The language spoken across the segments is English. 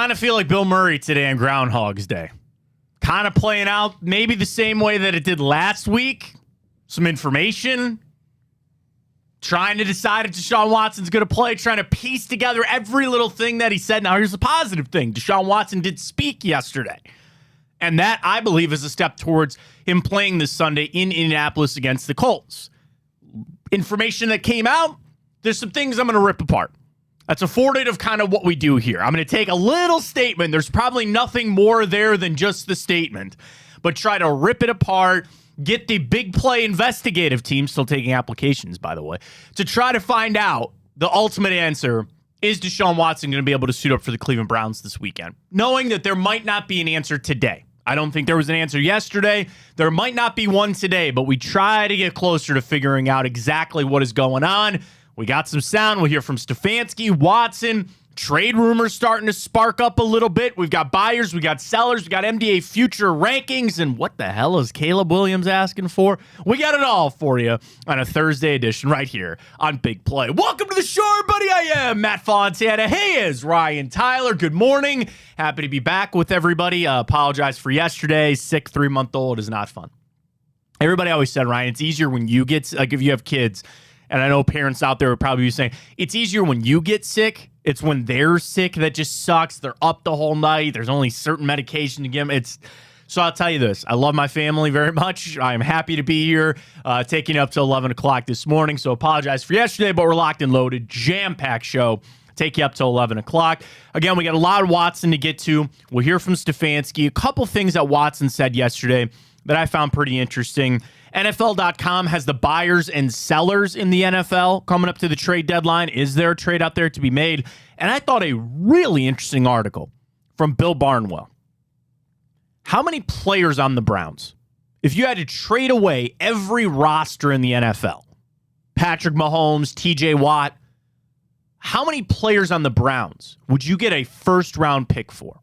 Kind of feel like Bill Murray today on Groundhog's Day. Kind of playing out maybe the same way that it did last week. Some information. Trying to decide if Deshaun Watson's going to play. Trying to piece together every little thing that he said. Now, here's the positive thing. Deshaun Watson did speak yesterday. And that, I believe, is a step towards him playing this Sunday in Indianapolis against the Colts. Information that came out, there's some things I'm going to rip apart. That's afforded of kind of what we do here. I'm going to take a little statement. There's probably nothing more there than just the statement, but try to rip it apart, get the big play investigative team, still taking applications, by the way, to try to find out the ultimate answer. Is Deshaun Watson going to be able to suit up for the Cleveland Browns this weekend? Knowing that there might not be an answer today. I don't think there was an answer yesterday. There might not be one today, but we try to get closer to figuring out exactly what is going on. We got some sound. We'll hear from Stefanski, Watson. Trade rumors starting to spark up a little bit. We've got buyers, we got sellers, we got MDA future rankings, and what the hell is Caleb Williams asking for? We got it all for you on a Thursday edition right here on Big Play. Welcome to the show, everybody. I am Matt Fontana. Hey, is Ryan Tyler. Good morning. Happy to be back with everybody. Apologize for yesterday. Sick 3-month-old is not fun. Everybody always said, Ryan, it's easier when you get, like if you have kids, and I know parents out there would probably be saying, it's easier when you get sick. It's when they're sick that just sucks. They're up the whole night. There's only certain medication to give them. So I'll tell you this. I love my family very much. I am happy to be here, taking up to 11 o'clock this morning. So apologize for yesterday, but we're locked and loaded. Jam-packed show. Take you up to 11 o'clock. Again, we got a lot of Watson to get to. We'll hear from Stefanski. A couple things that Watson said yesterday that I found pretty interesting. NFL.com has the buyers and sellers in the NFL coming up to the trade deadline. Is there a trade out there to be made? And I thought a really interesting article from Bill Barnwell. How many players on the Browns, if you had to trade away every roster in the NFL, Patrick Mahomes, TJ Watt, how many players on the Browns would you get a first-round pick for?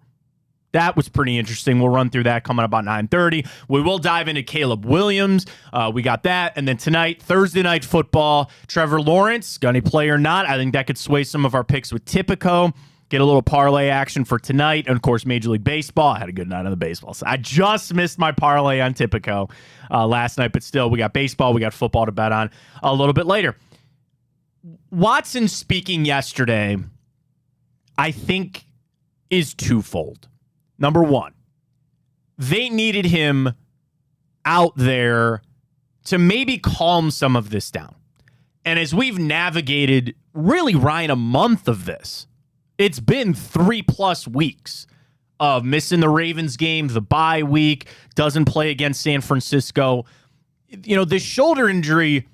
That was pretty interesting. We'll run through that coming up about 9:30. We will dive into Caleb Williams. We got that. And then tonight, Thursday Night Football, Trevor Lawrence, got any play or not? I think that could sway some of our picks with Tipico. Get a little parlay action for tonight. And, of course, Major League Baseball. I had a good night on the baseball side. I just missed my parlay on Tipico last night. But still, we got baseball. We got football to bet on a little bit later. Watson speaking yesterday, I think, is twofold. Number one, they needed him out there to maybe calm some of this down. And as we've navigated, really, Ryan, a month of this, it's been 3+ weeks of missing the Ravens game, the bye week, doesn't play against San Francisco. You know, this shoulder injury,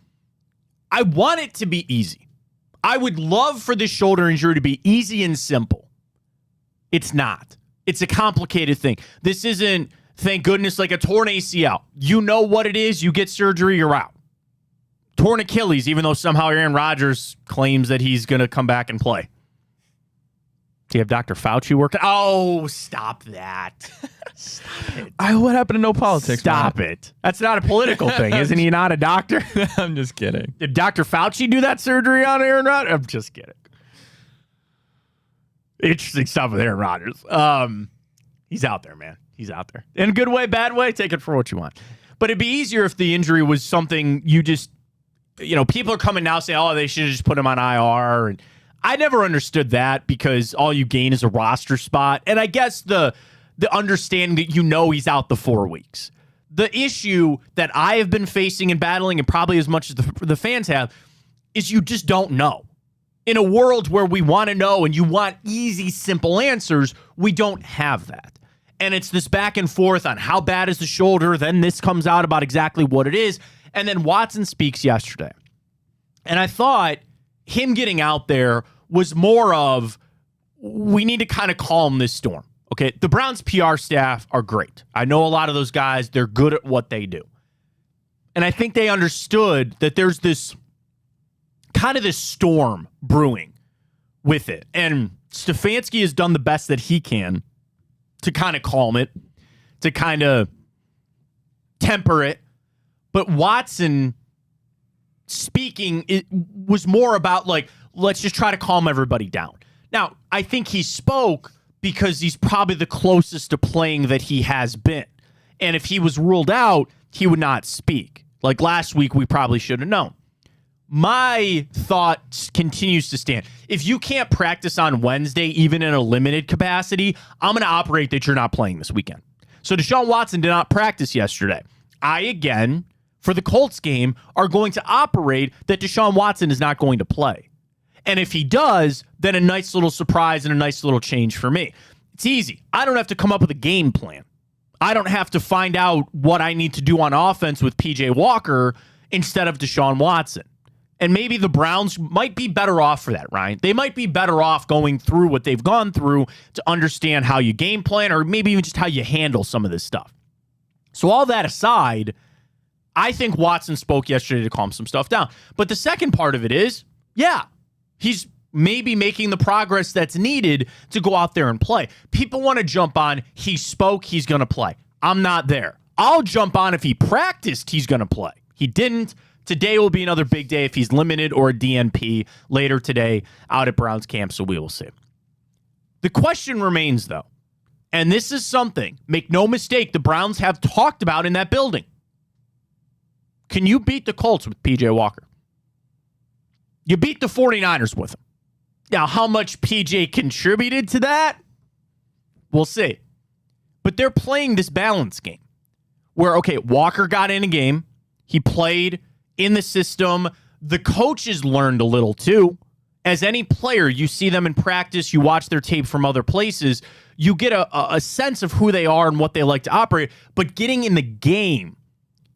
I want it to be easy. I would love for this shoulder injury to be easy and simple. It's not. It's a complicated thing. This isn't, thank goodness, like a torn ACL. You know what it is. You get surgery, you're out. Torn Achilles, even though somehow Aaron Rodgers claims that he's going to come back and play. Do you have Dr. Fauci working? Oh, stop that. Stop it. What happened to no politics? Stop it. That's not a political thing. Isn't he not a doctor? I'm just kidding. Did Dr. Fauci do that surgery on Aaron Rodgers? I'm just kidding. Interesting stuff with Aaron Rodgers. He's out there, man. He's out there. In a good way, bad way, take it for what you want. But it'd be easier if the injury was something you just, people are coming now saying, oh, they should have just put him on IR. And I never understood that because all you gain is a roster spot. And I guess the understanding that he's out the 4 weeks. The issue that I have been facing and battling, and probably as much as the fans have, is you just don't know. In a world where we want to know and you want easy, simple answers, we don't have that. And it's this back and forth on how bad is the shoulder. Then this comes out about exactly what it is. And then Watson speaks yesterday. And I thought him getting out there was more of, we need to kind of calm this storm. Okay, the Browns PR staff are great. I know a lot of those guys. They're good at what they do. And I think they understood that there's this kind of this storm brewing with it. And Stefanski has done the best that he can to kind of calm it, to kind of temper it. But Watson speaking, it was more about like, let's just try to calm everybody down. Now, I think he spoke because he's probably the closest to playing that he has been. And if he was ruled out, he would not speak. Like last week, we probably should have known. My thought continues to stand. If you can't practice on Wednesday, even in a limited capacity, I'm going to operate that you're not playing this weekend. So Deshaun Watson did not practice yesterday. I, again, for the Colts game, are going to operate that Deshaun Watson is not going to play. And if he does, then a nice little surprise and a nice little change for me. It's easy. I don't have to come up with a game plan. I don't have to find out what I need to do on offense with P.J. Walker instead of Deshaun Watson. And maybe the Browns might be better off for that, Ryan. They might be better off going through what they've gone through to understand how you game plan or maybe even just how you handle some of this stuff. So all that aside, I think Watson spoke yesterday to calm some stuff down. But the second part of it is, yeah, he's maybe making the progress that's needed to go out there and play. People want to jump on, he spoke, he's going to play. I'm not there. I'll jump on if he practiced, he's going to play. He didn't. Today will be another big day if he's limited or a DNP later today out at Browns camp, so we will see. The question remains, though, and this is something, make no mistake, the Browns have talked about in that building. Can you beat the Colts with P.J. Walker? You beat the 49ers with him. Now, how much P.J. contributed to that? We'll see. But they're playing this balance game where, okay, Walker got in a game. He played in the system. The coaches learned a little too. As any player, you see them in practice, you watch their tape from other places, you get a sense of who they are and what they like to operate. But getting in the game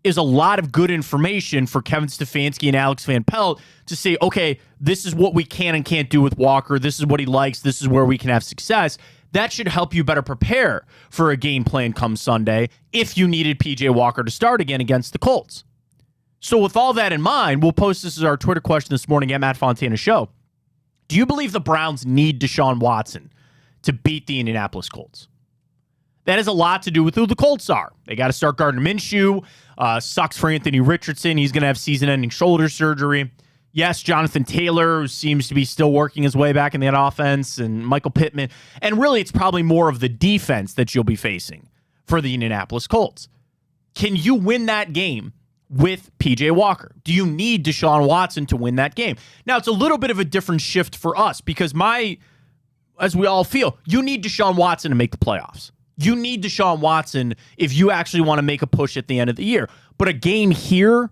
is a lot of good information for Kevin Stefanski and Alex Van Pelt to say, okay, this is what we can and can't do with Walker. This is what he likes. This is where we can have success. That should help you better prepare for a game plan come Sunday if you needed P.J. Walker to start again against the Colts. So with all that in mind, we'll post this as our Twitter question this morning at Matt Fontana Show. Do you believe the Browns need Deshaun Watson to beat the Indianapolis Colts? That has a lot to do with who the Colts are. They got to start Gardner Minshew. Sucks for Anthony Richardson. He's going to have season-ending shoulder surgery. Yes, Jonathan Taylor, who seems to be still working his way back in that offense, and Michael Pittman. And really, it's probably more of the defense that you'll be facing for the Indianapolis Colts. Can you win that game with P.J. Walker? Do you need Deshaun Watson to win that game? Now, it's a little bit of a different shift for us because as we all feel, you need Deshaun Watson to make the playoffs. You need Deshaun Watson if you actually want to make a push at the end of the year. But a game here,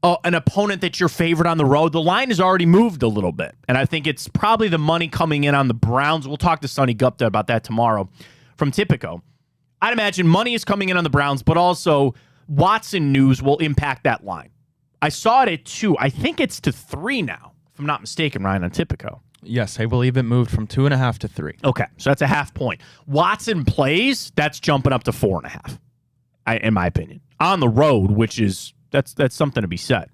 an opponent that you're favored on the road, the line has already moved a little bit. And I think it's probably the money coming in on the Browns. We'll talk to Sonny Gupta about that tomorrow from Tipico. I'd imagine money is coming in on the Browns, but also Watson news will impact that line. I saw it at 2. I think it's to 3 now, if I'm not mistaken, Ryan, on Tipico. Yes, I believe it moved from 2.5 to 3. Okay, so that's a half point. Watson plays, that's jumping up to 4.5, in my opinion. On the road, which is, that's something to be said.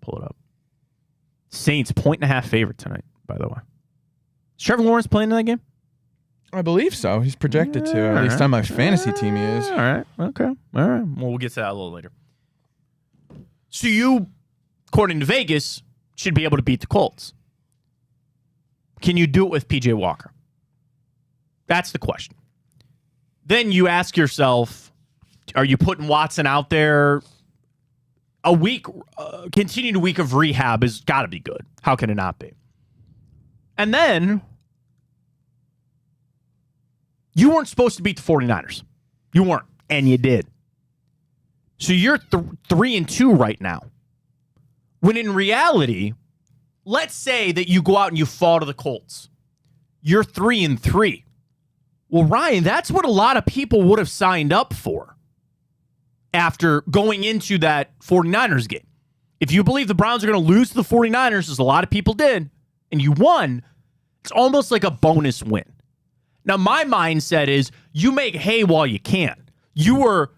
Pull it up. Saints, 1.5 favorite tonight, by the way. Is Trevor Lawrence playing in that game? I believe so. He's projected to. At least on my fantasy team, he is. All right. Okay. All right. Well, we'll get to that a little later. So you, according to Vegas, should be able to beat the Colts. Can you do it with P.J. Walker? That's the question. Then you ask yourself, are you putting Watson out there? Continued week of rehab has got to be good. How can it not be? And then you weren't supposed to beat the 49ers. You weren't, and you did. So you're 3-2 right now. When in reality, let's say that you go out and you fall to the Colts. You're 3-3. Well, Ryan, that's what a lot of people would have signed up for after going into that 49ers game. If you believe the Browns are going to lose to the 49ers, as a lot of people did, and you won, it's almost like a bonus win. Now, my mindset is you make hay while you can. You were,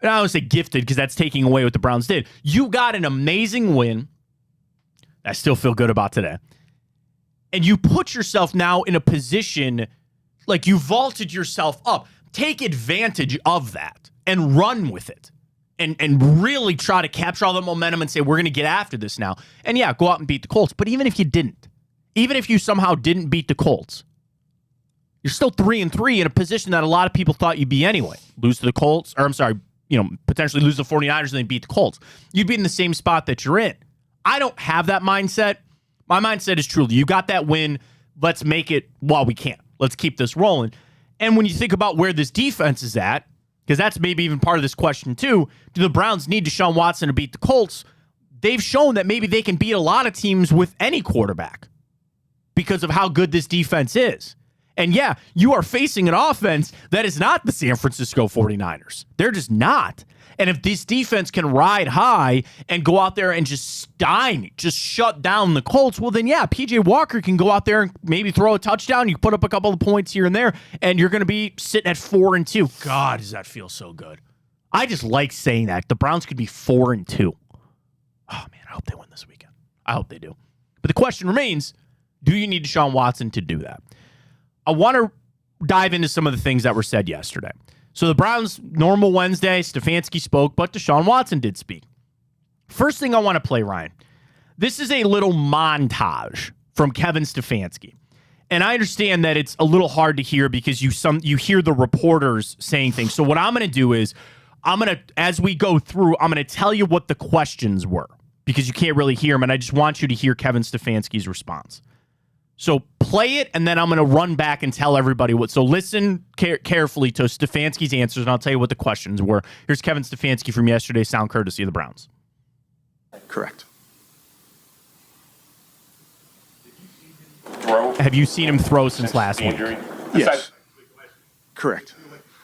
I don't want to say gifted because that's taking away what the Browns did. You got an amazing win. I still feel good about today. And you put yourself now in a position like you vaulted yourself up. Take advantage of that and run with it. And really try to capture all the momentum and say, we're going to get after this now. And yeah, go out and beat the Colts. But even if you didn't, even if you somehow didn't beat the Colts, You're still 3-3 in a position that a lot of people thought you'd be anyway. Lose to the Colts, or I'm sorry, potentially lose to the 49ers and then beat the Colts. You'd be in the same spot that you're in. I don't have that mindset. My mindset is truly, you got that win. Let's make it while we can. Let's keep this rolling. And when you think about where this defense is at, because that's maybe even part of this question too, do the Browns need Deshaun Watson to beat the Colts? They've shown that maybe they can beat a lot of teams with any quarterback because of how good this defense is. And yeah, you are facing an offense that is not the San Francisco 49ers. They're just not. And if this defense can ride high and go out there and just shut down the Colts, well then yeah, PJ Walker can go out there and maybe throw a touchdown. You put up a couple of points here and there, and you're going to be sitting at 4-2. God, does that feel so good. I just like saying that. The Browns could be 4-2. Oh man, I hope they win this weekend. I hope they do. But the question remains, do you need Deshaun Watson to do that? I want to dive into some of the things that were said yesterday. So the Browns, normal Wednesday, Stefanski spoke, but Deshaun Watson did speak. First thing I want to play, Ryan. This is a little montage from Kevin Stefanski. And I understand that it's a little hard to hear because you hear the reporters saying things. So what I'm going to do is, as we go through, I'm going to tell you what the questions were because you can't really hear them, and I just want you to hear Kevin Stefanski's response. So play it, and then I'm going to run back and tell everybody what. So listen carefully to Stefanski's answers, and I'll tell you what the questions were. Here's Kevin Stefanski from yesterday, sound courtesy of the Browns. Correct. Have you seen him throw since last week? Yes. Correct.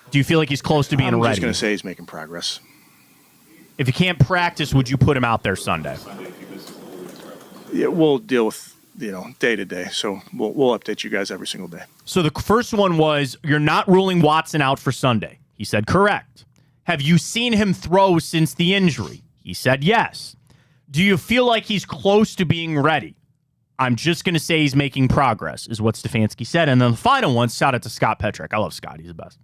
Do you feel like he's close to being ready? I'm just going to say he's making progress. If he can't practice, would you put him out there Sunday? Yeah, we'll deal with day to day. So we'll update you guys every single day. So the first one was, you're not ruling Watson out for Sunday. He said, correct. Have you seen him throw since the injury? He said, yes. Do you feel like he's close to being ready? I'm just going to say he's making progress, is what Stefanski said. And then the final one, shout out to Scott Petrick. I love Scott. He's the best.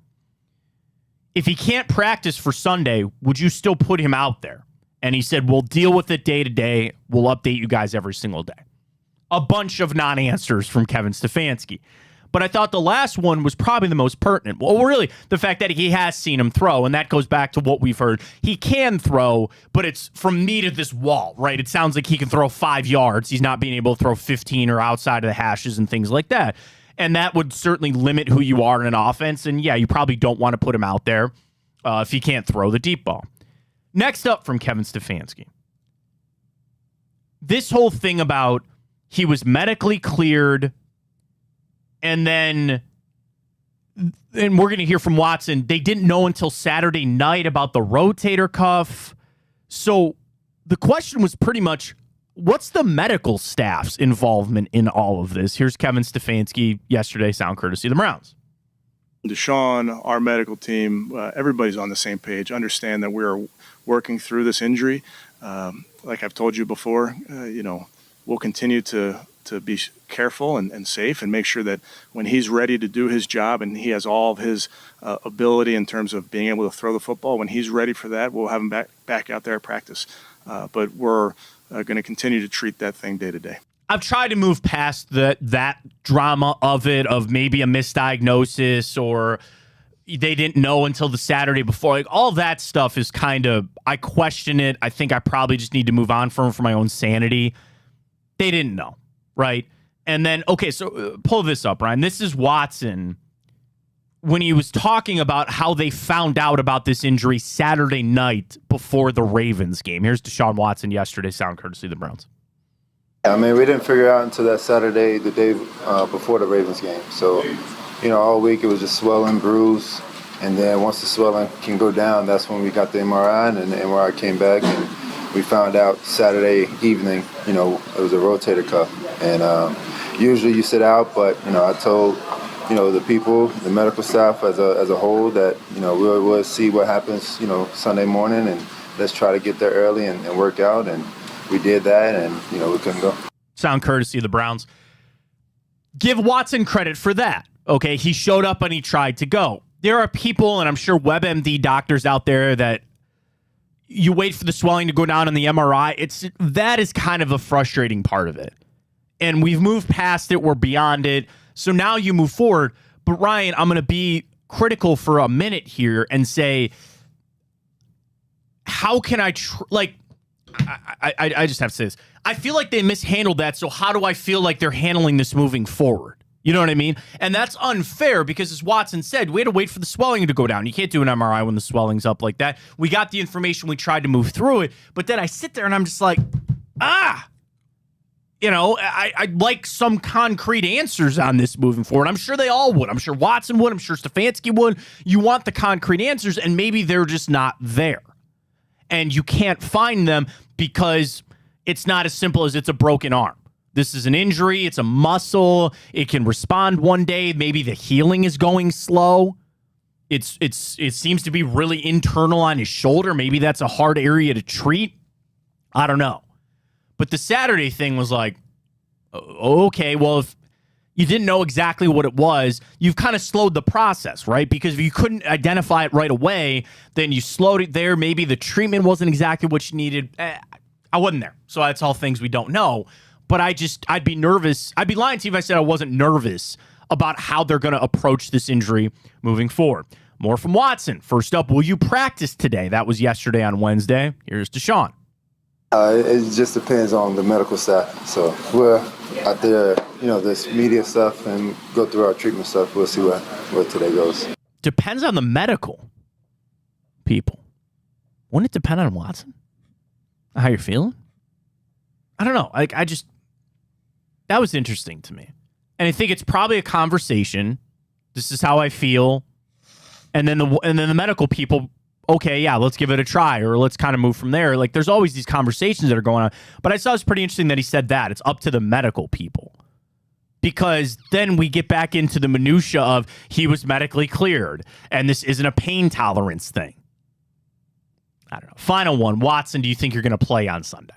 If he can't practice for Sunday, would you still put him out there? And he said, we'll deal with it day to day. We'll update you guys every single day. A bunch of non-answers from Kevin Stefanski. But I thought the last one was probably the most pertinent. Well, really, the fact that he has seen him throw, and that goes back to what we've heard. He can throw, but it's from me to this wall, right? It sounds like he can throw 5 yards. He's not being able to throw 15 or outside of the hashes and things like that. And that would certainly limit who you are in an offense. And yeah, you probably don't want to put him out there if he can't throw the deep ball. Next up from Kevin Stefanski. This whole thing about he was medically cleared, and then, and we're going to hear from Watson, they didn't know until Saturday night about the rotator cuff. So the question was pretty much, what's the medical staff's involvement in all of this? Here's Kevin Stefanski yesterday, sound courtesy of the Browns. Deshaun, our medical team, everybody's on the same page. Understand that we're working through this injury. Like I've told you before, we'll continue to be careful and safe and make sure that when he's ready to do his job and he has all of his ability in terms of being able to throw the football, when he's ready for that, we'll have him back out there at practice. But we're going to continue to treat that thing day to day. I've tried to move past that drama of maybe a misdiagnosis or they didn't know until the Saturday before. Like, all that stuff is kind of, I question it. I think I probably just need to move on from it for my own sanity. They didn't know, right? And then, okay, so pull this up, Ryan. This is Watson when he was talking about how they found out about this injury Saturday night before the Ravens game. Here's Deshaun Watson yesterday, sound courtesy of the Browns. I mean, we didn't figure out until that Saturday, the day before the Ravens game. So, all week it was just swelling, bruise. And then once the swelling can go down, that's when we got the MRI, and the MRI came back, and we found out Saturday evening, it was a rotator cuff. And usually you sit out, but, I told, the people, the medical staff as a whole that, we'll see what happens, Sunday morning, and let's try to get there early and work out. And we did that, and, we couldn't go. Sound courtesy of the Browns. Give Watson credit for that. Okay, he showed up and he tried to go. There are people, and I'm sure WebMD doctors out there, that you wait for the swelling to go down on the MRI. That is kind of a frustrating part of it. And we've moved past it. We're beyond it. So now you move forward. But Ryan, I'm going to be critical for a minute here and say, how can I I just have to say this. I feel like they mishandled that, so how do I feel like they're handling this moving forward? You know what I mean? And that's unfair because, as Watson said, we had to wait for the swelling to go down. You can't do an MRI when the swelling's up like that. We got the information. We tried to move through it. But then I sit there and I'm just like, you know, I'd like some concrete answers on this moving forward. I'm sure they all would. I'm sure Watson would. I'm sure Stefanski would. You want the concrete answers, and maybe they're just not there. And you can't find them because it's not as simple as it's a broken arm. This is an injury. It's a muscle. It can respond one day. Maybe the healing is going slow. It seems to be really internal on his shoulder. Maybe that's a hard area to treat. I don't know. But the Saturday thing was like, okay, well, if you didn't know exactly what it was, you've kind of slowed the process, right? Because if you couldn't identify it right away, then you slowed it there. Maybe the treatment wasn't exactly what you needed. I wasn't there. So that's all things we don't know. But I'd be nervous. I'd be lying to you if I said I wasn't nervous about how they're going to approach this injury moving forward. More from Watson. First up, will you practice today? That was yesterday on Wednesday. Here's Deshaun. It just depends on the medical staff. So we're out there, this media stuff and go through our treatment stuff. We'll see where today goes. Depends on the medical people. Wouldn't it depend on Watson? How you're feeling? I don't know. That was interesting to me. And I think it's probably a conversation. This is how I feel. And then the medical people, okay, yeah, let's give it a try, or let's kind of move from there. Like, there's always these conversations that are going on. But I thought it's pretty interesting that he said that. It's up to the medical people. Because then we get back into the minutia of he was medically cleared, and this isn't a pain tolerance thing. I don't know. Final one. Watson, do you think you're going to play on Sunday?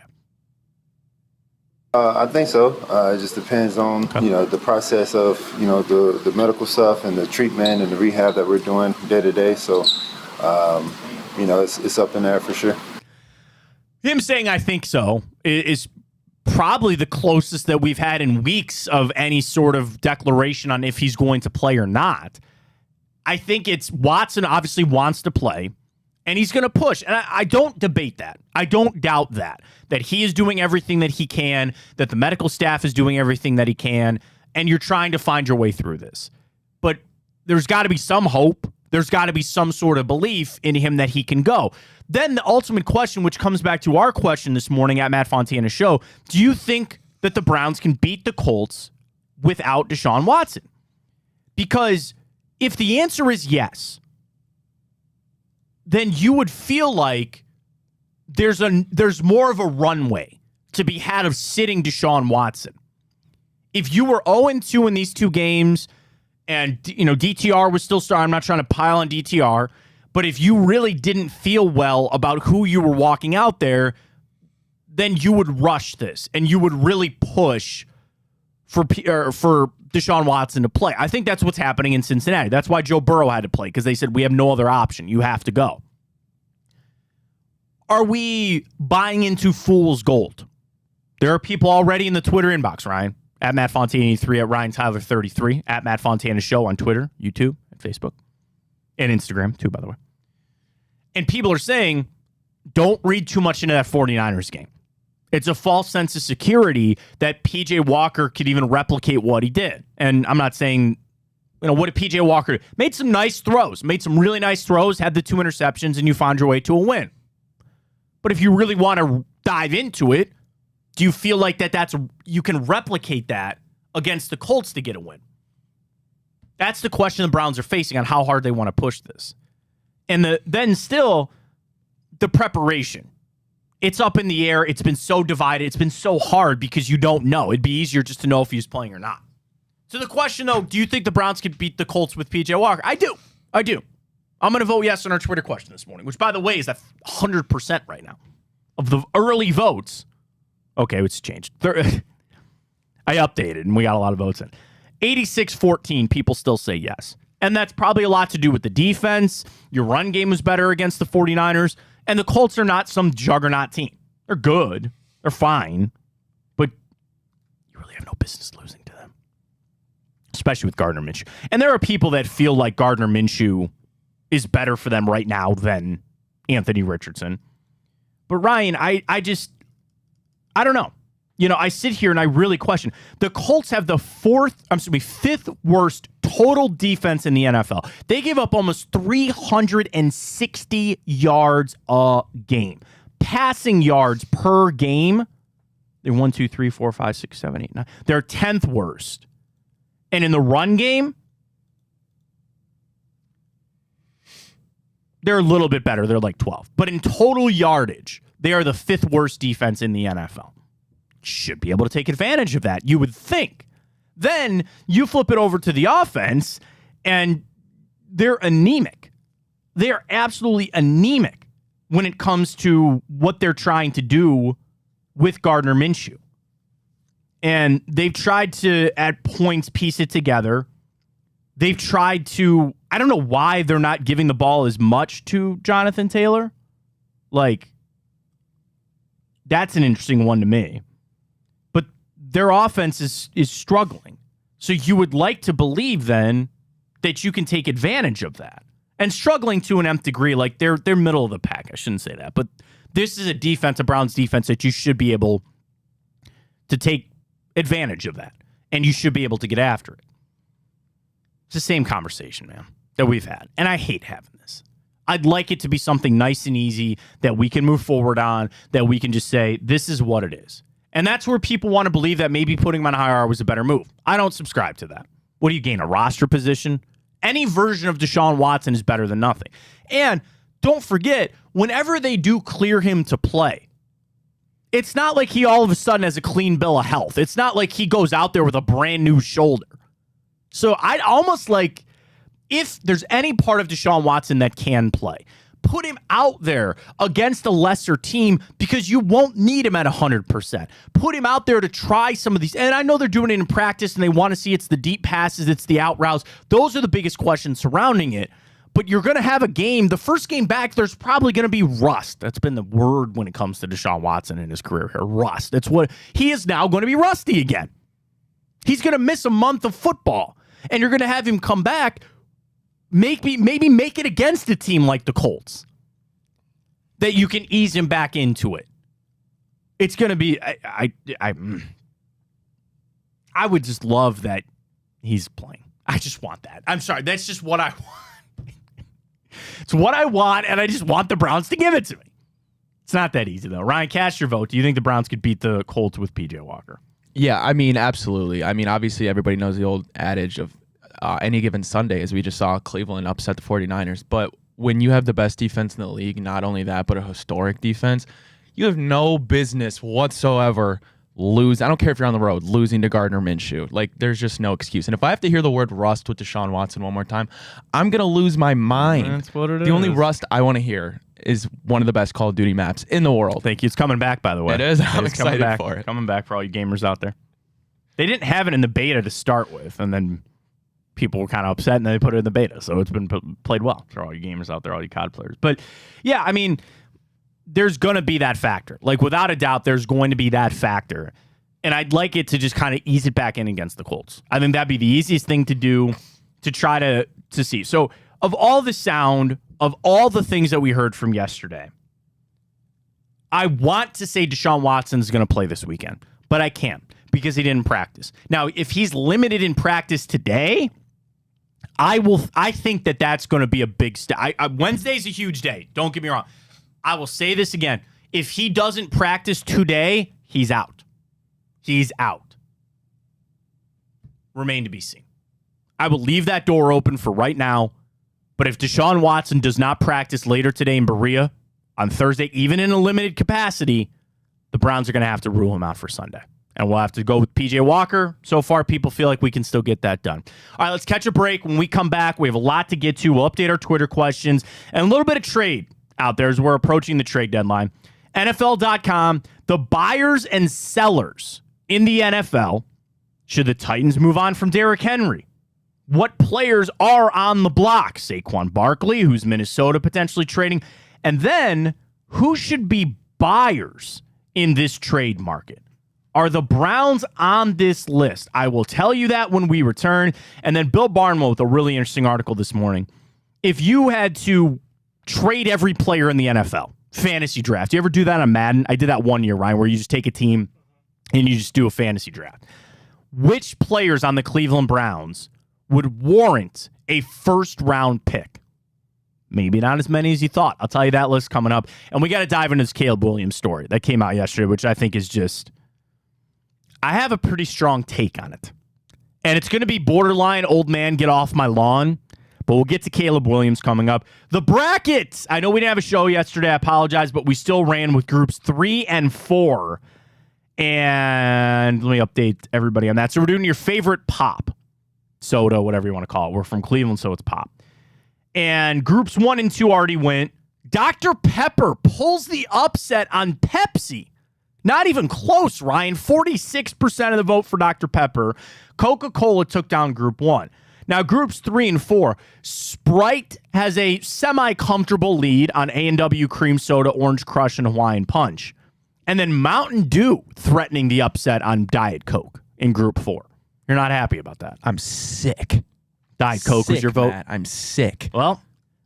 I think so. It just depends on, the process of, the medical stuff and the treatment and the rehab that we're doing day to day. So, it's up in there for sure. Him saying I think so is probably the closest that we've had in weeks of any sort of declaration on if he's going to play or not. I think it's Watson obviously wants to play. And he's going to push. And I don't debate that. I don't doubt that he is doing everything that he can, that the medical staff is doing everything that he can, and you're trying to find your way through this. But there's got to be some hope. There's got to be some sort of belief in him that he can go. Then the ultimate question, which comes back to our question this morning at Matt Fontana Show, do you think that the Browns can beat the Colts without Deshaun Watson? Because if the answer is yes, then you would feel like there's more of a runway to be had of sitting Deshaun Watson. If you were 0-2 in these two games and, DTR was still starting, I'm not trying to pile on DTR, but if you really didn't feel well about who you were walking out there, then you would rush this and you would really push for Deshaun Watson to play. I think that's what's happening in Cincinnati. That's why Joe Burrow had to play, because they said we have no other option. You have to go. Are we buying into fool's gold? There are people already in the Twitter inbox, Ryan, at Matt Fontana83, at Ryan Tyler 33, at Matt Fontana Show on Twitter, YouTube, and Facebook, and Instagram too, by the way. And people are saying, don't read too much into that 49ers game. It's a false sense of security that P.J. Walker could even replicate what he did. And I'm not saying, what did P.J. Walker do? Made some nice throws, made some really nice throws, had the 2 interceptions, and you found your way to a win. But if you really want to dive into it, do you feel like you can replicate that against the Colts to get a win? That's the question the Browns are facing on how hard they want to push this. And then still, the preparation. It's up in the air. It's been so divided. It's been so hard because you don't know. It'd be easier just to know if he's playing or not. So the question, though, do you think the Browns could beat the Colts with P.J. Walker? I do. I'm going to vote yes on our Twitter question this morning, which, by the way, is at 100% right now. Of the early votes, okay, it's changed. I updated, and we got a lot of votes in. 86-14, people still say yes. And that's probably a lot to do with the defense. Your run game was better against the 49ers. And the Colts are not some juggernaut team. They're good. They're fine. But you really have no business losing to them. especially with Gardner Minshew. And there are people that feel like Gardner Minshew is better for them right now than Anthony Richardson. But Ryan, I don't know. I sit here and I really question. The Colts have the fifth worst total defense in the NFL. They give up almost 360 yards a game. Passing yards per game, they're 1, 2, 3, 4, 5, 6, 7, 8, 9. They're 10th worst. And in the run game, they're a little bit better. They're like 12. But in total yardage, they are the 5th worst defense in the NFL. Should be able to take advantage of that, you would think. Then you flip it over to the offense, and they're anemic. They are absolutely anemic when it comes to what they're trying to do with Gardner Minshew. And they've tried to, at points, piece it together. They've tried to, I don't know why they're not giving the ball as much to Jonathan Taylor. Like, that's an interesting one to me. But their offense is struggling. So you would like to believe then that you can take advantage of that. And struggling to an nth degree, like they're middle of the pack. I shouldn't say that. But this is a defense, a Browns defense, that you should be able to take advantage of that. And you should be able to get after it. It's the same conversation, man, that we've had. And I hate having this. I'd like it to be something nice and easy that we can move forward on, that we can just say, this is what it is. And that's where people want to believe that maybe putting him on IR was a better move. I don't subscribe to that. What do you gain, a roster position? Any version of Deshaun Watson is better than nothing. And don't forget, whenever they do clear him to play, it's not like he all of a sudden has a clean bill of health. It's not like he goes out there with a brand new shoulder. So I'd almost like, if there's any part of Deshaun Watson that can play, put him out there against a lesser team because you won't need him at 100%. Put him out there to try some of these. And I know they're doing it in practice and they want to see it's the deep passes, it's the out routes. Those are the biggest questions surrounding it. But you're going to have a game. The first game back, there's probably going to be rust. That's been the word when it comes to Deshaun Watson in his career here. Rust. That's what he is now going to be rusty again. He's going to miss a month of football. And you're going to have him come back, maybe make it against a team like the Colts, that you can ease him back into it. It's going to be, I would just love that he's playing. I just want that. I'm sorry. That's just what I want. It's what I want, and I just want the Browns to give it to me. It's not that easy, though. Ryan, cast your vote. Do you think the Browns could beat the Colts with P.J. Walker? Yeah, I mean, absolutely. I mean, obviously, everybody knows the old adage of any given Sunday, as we just saw Cleveland upset the 49ers. But when you have the best defense in the league, not only that, but a historic defense, you have no business whatsoever lose. I don't care if you're on the road, losing to Gardner Minshew. Like, there's just no excuse. And if I have to hear the word rust with Deshaun Watson one more time, I'm going to lose my mind. That's what it is. The only rust I want to hear is one of the best Call of Duty maps in the world. Thank you. It's coming back, by the way. It is. I'm excited back, for it. Coming back for all you gamers out there. They didn't have it in the beta to start with, and then people were kind of upset, and then they put it in the beta. So it's been played well for all you gamers out there, all you COD players. But, yeah, I mean, there's going to be that factor. Like, without a doubt, there's going to be that factor. And I'd like it to just kind of ease it back in against the Colts. I think that'd be the easiest thing to do to try to see. So, of all the sound, of all the things that we heard from yesterday, I want to say Deshaun Watson is going to play this weekend, but I can't because he didn't practice. Now, if he's limited in practice today, I think that that's going to be a big step. Wednesday's a huge day. Don't get me wrong. I will say this again. If he doesn't practice today, he's out. He's out. Remain to be seen. I will leave that door open for right now. But if Deshaun Watson does not practice later today in Berea on Thursday, even in a limited capacity, the Browns are going to have to rule him out for Sunday. And we'll have to go with P.J. Walker. So far, people feel like we can still get that done. All right, let's catch a break. When we come back, we have a lot to get to. We'll update our Twitter questions and a little bit of trade out there as we're approaching the trade deadline. NFL.com, the buyers and sellers in the NFL. Should the Titans move on from Derrick Henry? What players are on the block? Saquon Barkley, who's Minnesota potentially trading. And then, who should be buyers in this trade market? Are the Browns on this list? I will tell you that when we return. And then Bill Barnwell with a really interesting article this morning. If you had to trade every player in the NFL, fantasy draft, you ever do that on Madden? I did that one year, Ryan, where you just take a team and you just do a fantasy draft. Which players on the Cleveland Browns would warrant a first-round pick? Maybe not as many as you thought. I'll tell you that list coming up. And we got to dive into this Caleb Williams story that came out yesterday, which I think is just... I have a pretty strong take on it. And it's going to be borderline old man, get off my lawn. But we'll get to Caleb Williams coming up. The brackets. I know we didn't have a show yesterday. I apologize, but we still ran with groups 3 and 4. And let me update everybody on that. So we're doing your favorite pop, soda, whatever you want to call it. We're from Cleveland, so it's pop. And groups 1 and 2 already went. Dr. Pepper pulls the upset on Pepsi. Not even close, Ryan. 46% of the vote for Dr. Pepper. Coca-Cola took down group 1. Now, groups 3 and 4, Sprite has a semi-comfortable lead on A&W Cream Soda, Orange Crush, and Hawaiian Punch. And then Mountain Dew threatening the upset on Diet Coke in group 4. You're not happy about that. I'm sick. Diet Coke was your vote? Matt. I'm sick. Well,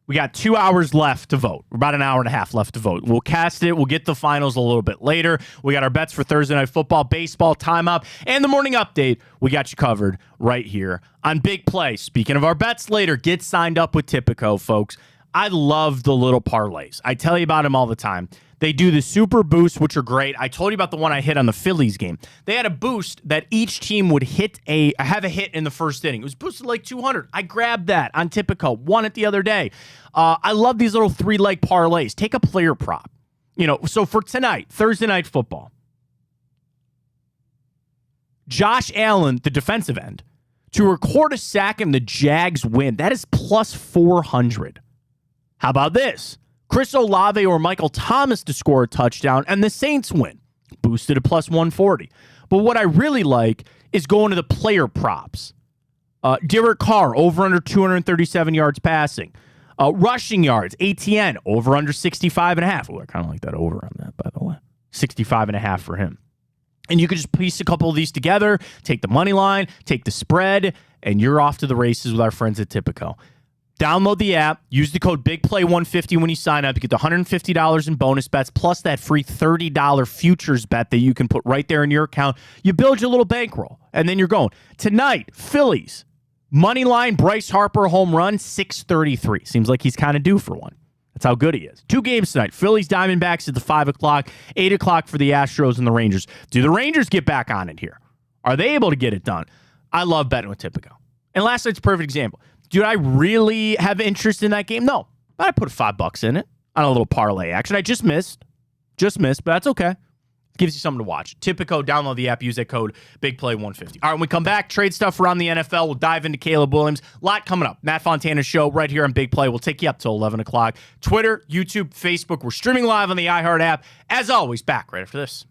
we got 2 hours left to vote. We're about an hour and a half left to vote. We'll cast it. We'll get the finals a little bit later. We got our bets for Thursday Night Football, baseball, timeout, and the morning update. We got you covered right here on Big Play. Speaking of our bets later, get signed up with Tipico, folks. I love the little parlays. I tell you about them all the time. They do the super boosts, which are great. I told you about the one I hit on the Phillies game. They had a boost that each team would have a hit in the first inning. It was boosted like 200. I grabbed that on Tipico. Won it the other day. I love these little 3-leg parlays. Take a player prop. So for tonight, Thursday Night Football, Josh Allen, the defensive end, to record a sack and the Jags win. That is plus 400. How about this? Chris Olave or Michael Thomas to score a touchdown, and the Saints win. Boosted to plus 140. But what I really like is going to the player props. Derek Carr, over under 237 yards passing. Rushing yards, ATN, over under 65.5. Oh, I kind of like that over on that, by the way. 65.5 for him. And you can just piece a couple of these together, take the money line, take the spread, and you're off to the races with our friends at Tipico. Download the app. Use the code BIGPLAY150 when you sign up. You get the $150 in bonus bets, plus that free $30 futures bet that you can put right there in your account. You build your little bankroll, and then you're going. Tonight, Phillies. Money line, Bryce Harper, home run, 633. Seems like he's kind of due for one. That's how good he is. 2 games tonight. Phillies, Diamondbacks at the 5 o'clock, 8 o'clock for the Astros and the Rangers. Do the Rangers get back on it here? Are they able to get it done? I love betting with Tipico. And last night's a perfect example. Do I really have interest in that game? No. But I put $5 in it on a little parlay action. I just missed, but that's okay. Gives you something to watch. Tipico, download the app, use that code BIGPLAY150. All right, when we come back, trade stuff around the NFL. We'll dive into Caleb Williams. A lot coming up. Matt Fontana Show right here on Big Play. We'll take you up till 11 o'clock. Twitter, YouTube, Facebook. We're streaming live on the iHeart app. As always, back right after this.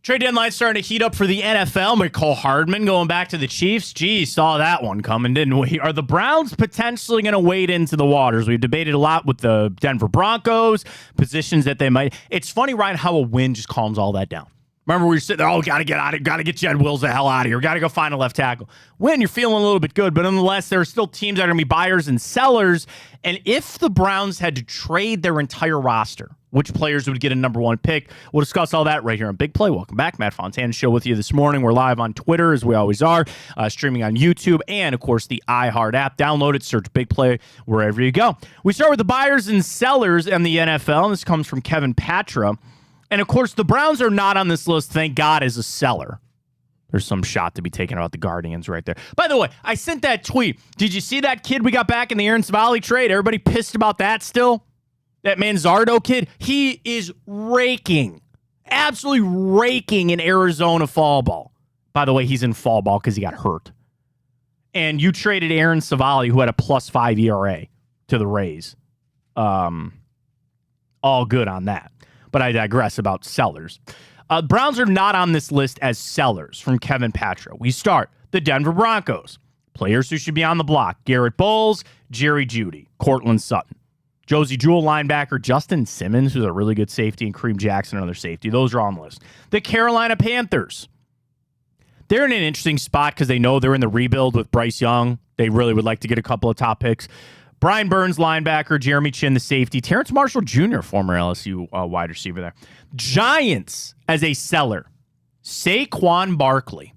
Trade deadline starting to heat up for the NFL. McCole Hardman going back to the Chiefs. Geez, saw that one coming, didn't we? Are the Browns potentially going to wade into the waters? We've debated a lot with the Denver Broncos, positions that they might. It's funny, Ryan, how a win just calms all that down. Remember, we were sitting there, got to get out of here, got to get Jed Wills the hell out of here, got to go find a left tackle. Win, you're feeling a little bit good, but nonetheless, there are still teams that are going to be buyers and sellers. And if the Browns had to trade their entire roster, which players would get a number one pick? We'll discuss all that right here on Big Play. Welcome back. Matt Fontana show with you this morning. We're live on Twitter, as we always are, streaming on YouTube and, of course, the iHeart app. Download it, search Big Play wherever you go. We start with the buyers and sellers in the NFL, and this comes from Kevin Patra. And, of course, the Browns are not on this list, thank God, as a seller. There's some shot to be taken about the Guardians right there. By the way, I sent that tweet. Did you see that kid we got back in the Aaron Savali trade? Everybody pissed about that still? That Manzardo kid? He is raking, absolutely raking in Arizona fall ball. By the way, he's in fall ball because he got hurt. And you traded Aaron Savali, who had a +5 ERA, to the Rays. All good on that. But I digress about sellers. Browns are not on this list as sellers from Kevin Patra. We start the Denver Broncos. Players who should be on the block. Garrett Bowles, Jerry Jeudy, Cortland Sutton. Josie Jewell, linebacker. Justin Simmons, who's a really good safety, and Kareem Jackson, another safety. Those are on the list. The Carolina Panthers. They're in an interesting spot because they know they're in the rebuild with Bryce Young. They really would like to get a couple of top picks. Brian Burns, linebacker. Jeremy Chin, the safety. Terrence Marshall Jr., former LSU wide receiver there. Giants as a seller. Saquon Barkley.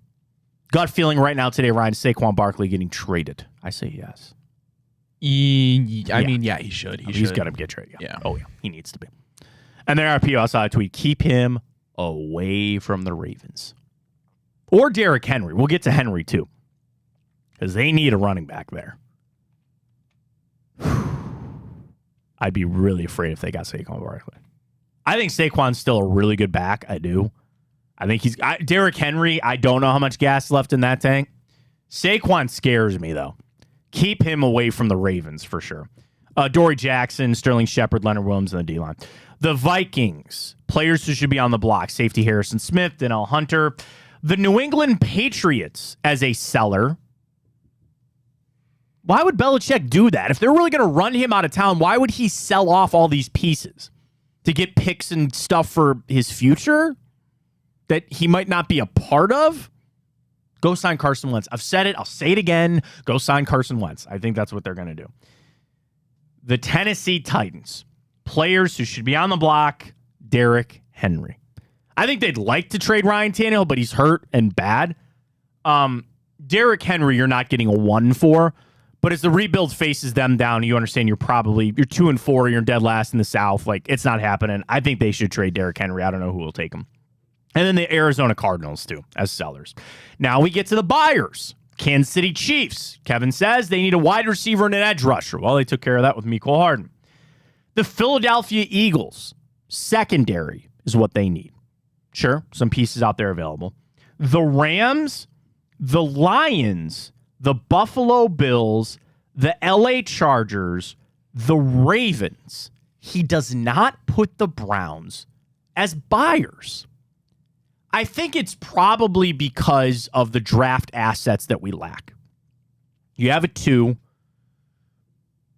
Gut feeling right now today, Ryan, Saquon Barkley getting traded. I say yes. I mean, he should. He's got to get traded. Yeah. Oh, yeah. He needs to be. And there are people outside a tweet. Keep him away from the Ravens. Or Derrick Henry. We'll get to Henry, too. Because they need a running back there. I'd be really afraid if they got Saquon Barkley. I think Saquon's still a really good back. I do. I think Derrick Henry, I don't know how much gas left in that tank. Saquon scares me, though. Keep him away from the Ravens for sure. Dory Jackson, Sterling Shepard, Leonard Williams, and the D-line. The Vikings, players who should be on the block. Safety Harrison Smith, Danielle Hunter. The New England Patriots as a seller. Why would Belichick do that? If they're really going to run him out of town, why would he sell off all these pieces to get picks and stuff for his future that he might not be a part of? Go sign Carson Wentz. I've said it. I'll say it again. Go sign Carson Wentz. I think that's what they're going to do. The Tennessee Titans. Players who should be on the block. Derrick Henry. I think they'd like to trade Ryan Tannehill, but he's hurt and bad. Derrick Henry, you're not getting a 1 for. But as the rebuild faces them down, you understand you're 2-4, you're dead last in the South. Like, it's not happening. I think they should trade Derrick Henry. I don't know who will take him. And then the Arizona Cardinals, too, as sellers. Now we get to the buyers. Kansas City Chiefs. Kevin says they need a wide receiver and an edge rusher. Well, they took care of that with McCole Hardman. The Philadelphia Eagles. Secondary is what they need. Sure, some pieces out there available. The Rams, the Lions, the Buffalo Bills, the LA Chargers, the Ravens. He does not put the Browns as buyers. I think it's probably because of the draft assets that we lack. You have a 2.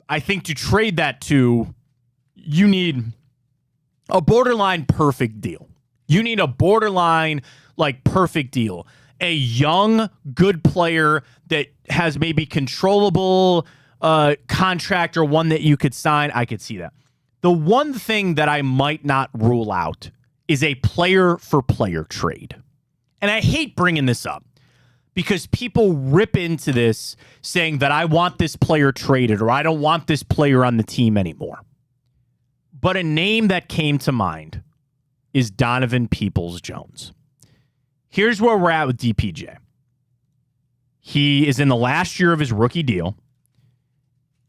I think to trade that 2, you need a borderline perfect deal. You need a borderline, perfect deal. A young, good player that has maybe controllable contract or one that you could sign. I could see that. The one thing that I might not rule out is a player-for-player trade. And I hate bringing this up because people rip into this saying that I want this player traded or I don't want this player on the team anymore. But a name that came to mind is Donovan Peoples-Jones. Here's where we're at with DPJ. He is in the last year of his rookie deal.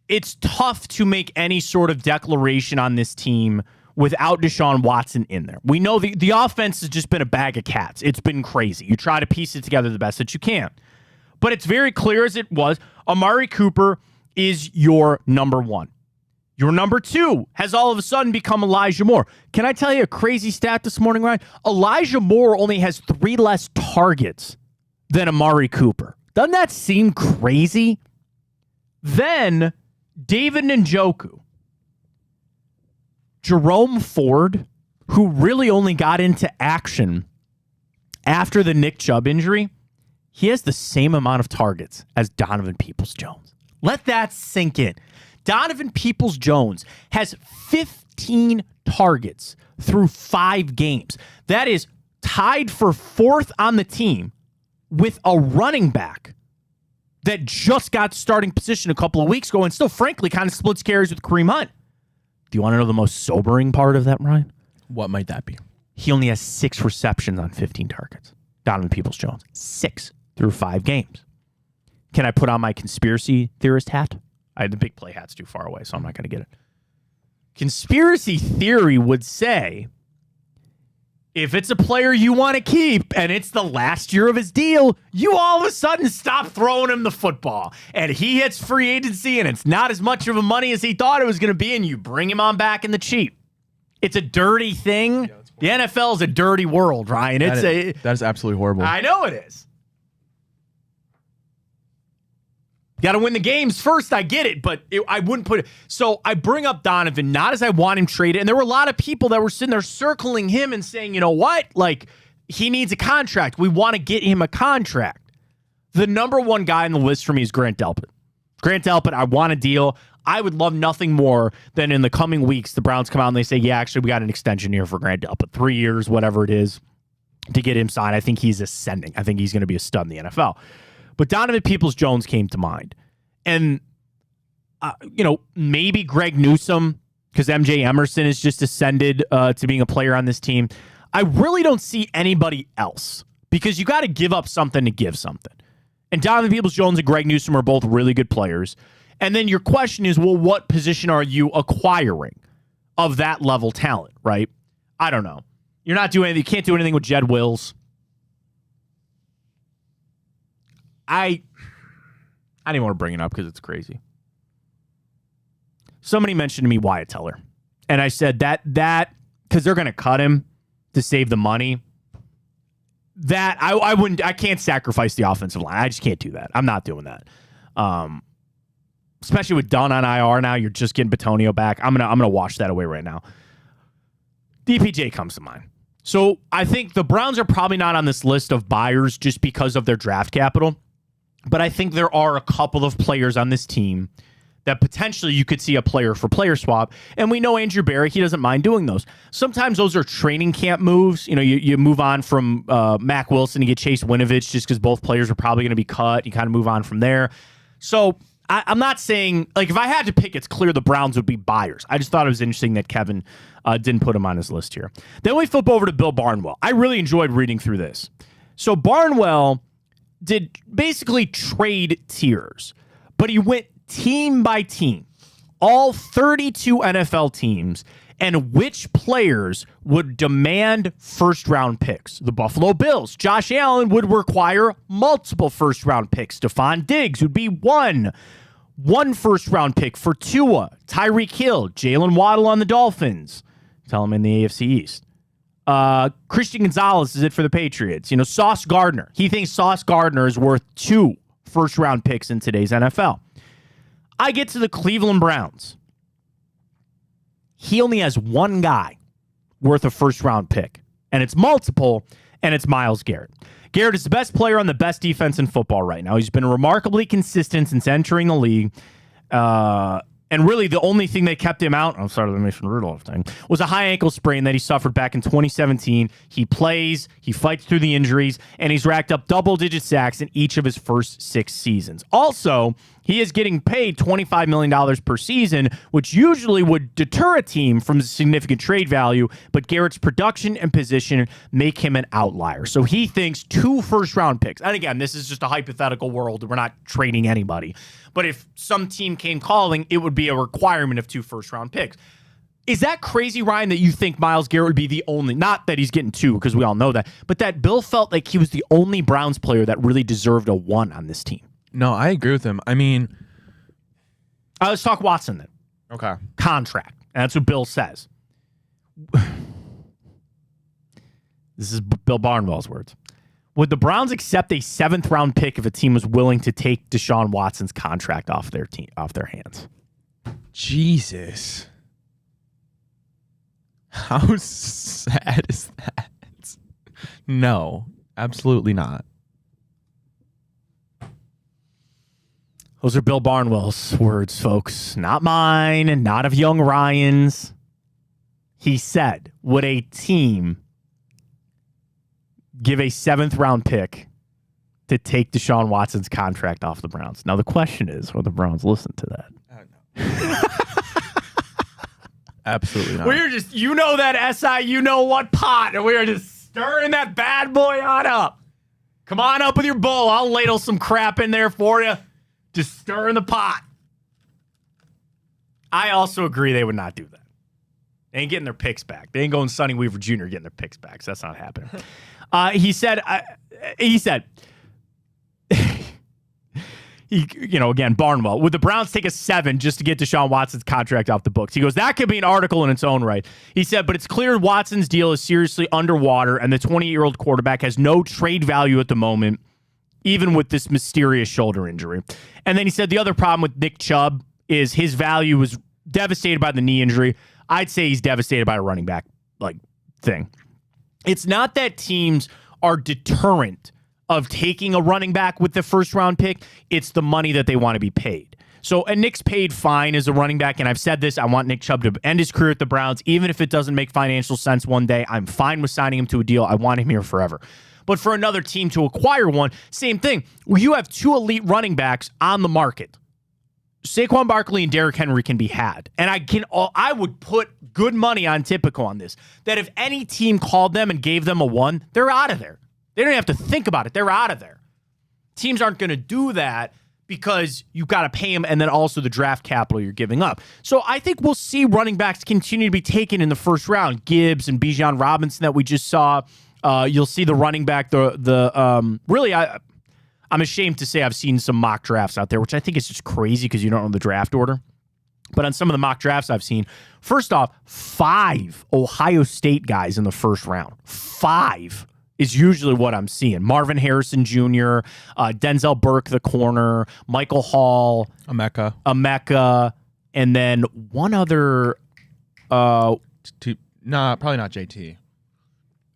It's tough to make any sort of declaration on this team without Deshaun Watson in there. We know the offense has just been a bag of cats. It's been crazy. You try to piece it together the best that you can. But it's very clear as it was, Amari Cooper is your number 1. Your number 2 has all of a sudden become Elijah Moore. Can I tell you a crazy stat this morning, Ryan? Elijah Moore only has 3 less targets than Amari Cooper. Doesn't that seem crazy? Then David Njoku, Jerome Ford, who really only got into action after the Nick Chubb injury, he has the same amount of targets as Donovan Peoples-Jones. Let that sink in. Donovan Peoples-Jones has 15 targets through 5 games. That is tied for 4th on the team with a running back that just got starting position a couple of weeks ago and still, frankly, kind of splits carries with Kareem Hunt. Do you want to know the most sobering part of that, Ryan? What might that be? He only has 6 receptions on 15 targets. Donovan Peoples-Jones, 6 through 5 games. Can I put on my conspiracy theorist hat? The big play hat's too far away, so I'm not going to get it. Conspiracy theory would say, if it's a player you want to keep and it's the last year of his deal, you all of a sudden stop throwing him the football. And he hits free agency and it's not as much of a money as he thought it was going to be, and you bring him on back in the cheap. It's a dirty thing. The NFL is a dirty world, Ryan. That is absolutely horrible. I know it is. Got to win the games first. I get it, but I wouldn't put it. So I bring up Donovan, not as I want him traded. And there were a lot of people that were sitting there circling him and saying, you know what? Like, he needs a contract. We want to get him a contract. The number 1 guy on the list for me is Grant Delpit. Grant Delpit, I want a deal. I would love nothing more than in the coming weeks, the Browns come out and they say, yeah, actually, we got an extension here for Grant Delpit. 3 years, whatever it is, to get him signed. I think he's ascending. I think he's going to be a stud in the NFL. But Donovan Peoples-Jones came to mind. And, maybe Greg Newsome, because MJ Emerson has just ascended to being a player on this team. I really don't see anybody else, because you got to give up something to give something. And Donovan Peoples-Jones and Greg Newsome are both really good players. And then your question is, well, what position are you acquiring of that level talent, right? I don't know. You're not doing anything. You can't do anything with Jed Wills. I didn't want to bring it up because it's crazy. Somebody mentioned to me Wyatt Teller. And I said that because they're going to cut him to save the money, that I can't sacrifice the offensive line. I just can't do that. I'm not doing that. Especially with Dunn on IR now, you're just getting Batonio back. I'm gonna wash that away right now. DPJ comes to mind. So I think the Browns are probably not on this list of buyers just because of their draft capital. But I think there are a couple of players on this team that potentially you could see a player-for-player swap. And we know Andrew Berry, he doesn't mind doing those. Sometimes those are training camp moves. You move on from Mac Wilson to get Chase Winovich just because both players are probably going to be cut. You kind of move on from there. So I'm not saying, like, if I had to pick, it's clear the Browns would be buyers. I just thought it was interesting that Kevin didn't put him on his list here. Then we flip over to Bill Barnwell. I really enjoyed reading through this. So Barnwell did basically trade tiers, but he went team by team, all 32 NFL teams, and which players would demand first-round picks. The Buffalo Bills, Josh Allen would require multiple first-round picks. Stephon Diggs would be one first-round pick for Tua. Tyreek Hill, Jalen Waddle on the Dolphins. Tell him in the AFC East. Christian Gonzalez is it for the Patriots. Sauce Gardner. He thinks Sauce Gardner is worth 2 first-round picks in today's NFL. I get to the Cleveland Browns. He only has 1 guy worth a first-round pick, and it's multiple, and it's Myles Garrett. Garrett is the best player on the best defense in football right now. He's been remarkably consistent since entering the league. And really, the only thing that kept him out, the Mason Rudolph thing, was a high ankle sprain that he suffered back in 2017. He plays, he fights through the injuries, and he's racked up double-digit sacks in each of his first 6 seasons. Also, he is getting paid $25 million per season, which usually would deter a team from significant trade value, but Garrett's production and position make him an outlier. So he thinks 2 first-round picks. And again, this is just a hypothetical world. We're not trading anybody. But if some team came calling, it would be a requirement of 2 first-round picks. Is that crazy, Ryan, that you think Myles Garrett would be the only, not that he's getting 2, because we all know that, but that Bill felt like he was the only Browns player that really deserved a 1 on this team? No, I agree with him. I mean, let's talk Watson then. Okay. contract. And that's what Bill says. This is Bill Barnwell's words. Would the Browns accept a 7th-round pick if a team was willing to take Deshaun Watson's contract off their hands? Jesus. How sad is that? No, absolutely not. Those are Bill Barnwell's words, folks. Not mine and not of young Ryan's. He said, would a team give a 7th-round pick to take Deshaun Watson's contract off the Browns? Now, the question is, will the Browns listen to that? Absolutely not. We're just, that SI, what pot, and we're just stirring that bad boy on up. Come on up with your bowl. I'll ladle some crap in there for you. Just stirring the pot. I also agree they would not do that. They ain't getting their picks back. They ain't going Sonny Weaver Jr. getting their picks back. So that's not happening. He said, again, Barnwell, would the Browns take a 7 just to get Deshaun Watson's contract off the books? He goes, that could be an article in its own right. He said, but it's clear Watson's deal is seriously underwater and the 28-year-old quarterback has no trade value at the moment, even with this mysterious shoulder injury. And then he said the other problem with Nick Chubb is his value was devastated by the knee injury. I'd say he's devastated by a running back thing. It's not that teams are deterrent of taking a running back with the 1st-round pick. It's the money that they want to be paid. So, and Nick's paid fine as a running back, and I've said this, I want Nick Chubb to end his career at the Browns. Even if it doesn't make financial sense one day, I'm fine with signing him to a deal. I want him here forever. But for another team to acquire one, same thing. Where you have 2 elite running backs on the market. Saquon Barkley and Derrick Henry can be had. And I would put good money on Typical on this, that if any team called them and gave them a 1, they're out of there. They don't have to think about it. They're out of there. Teams aren't going to do that because you've got to pay them and then also the draft capital you're giving up. So I think we'll see running backs continue to be taken in the 1st round. Gibbs and Bijan Robinson that we just saw. You'll see the running back, I'm ashamed to say I've seen some mock drafts out there, which I think is just crazy because you don't know the draft order. But on some of the mock drafts I've seen, first off, 5 Ohio State guys in the 1st round. 5 is usually what I'm seeing. Marvin Harrison Jr., Denzel Burke, the corner, Michael Hall, Emeka, and then one other. Probably not JT.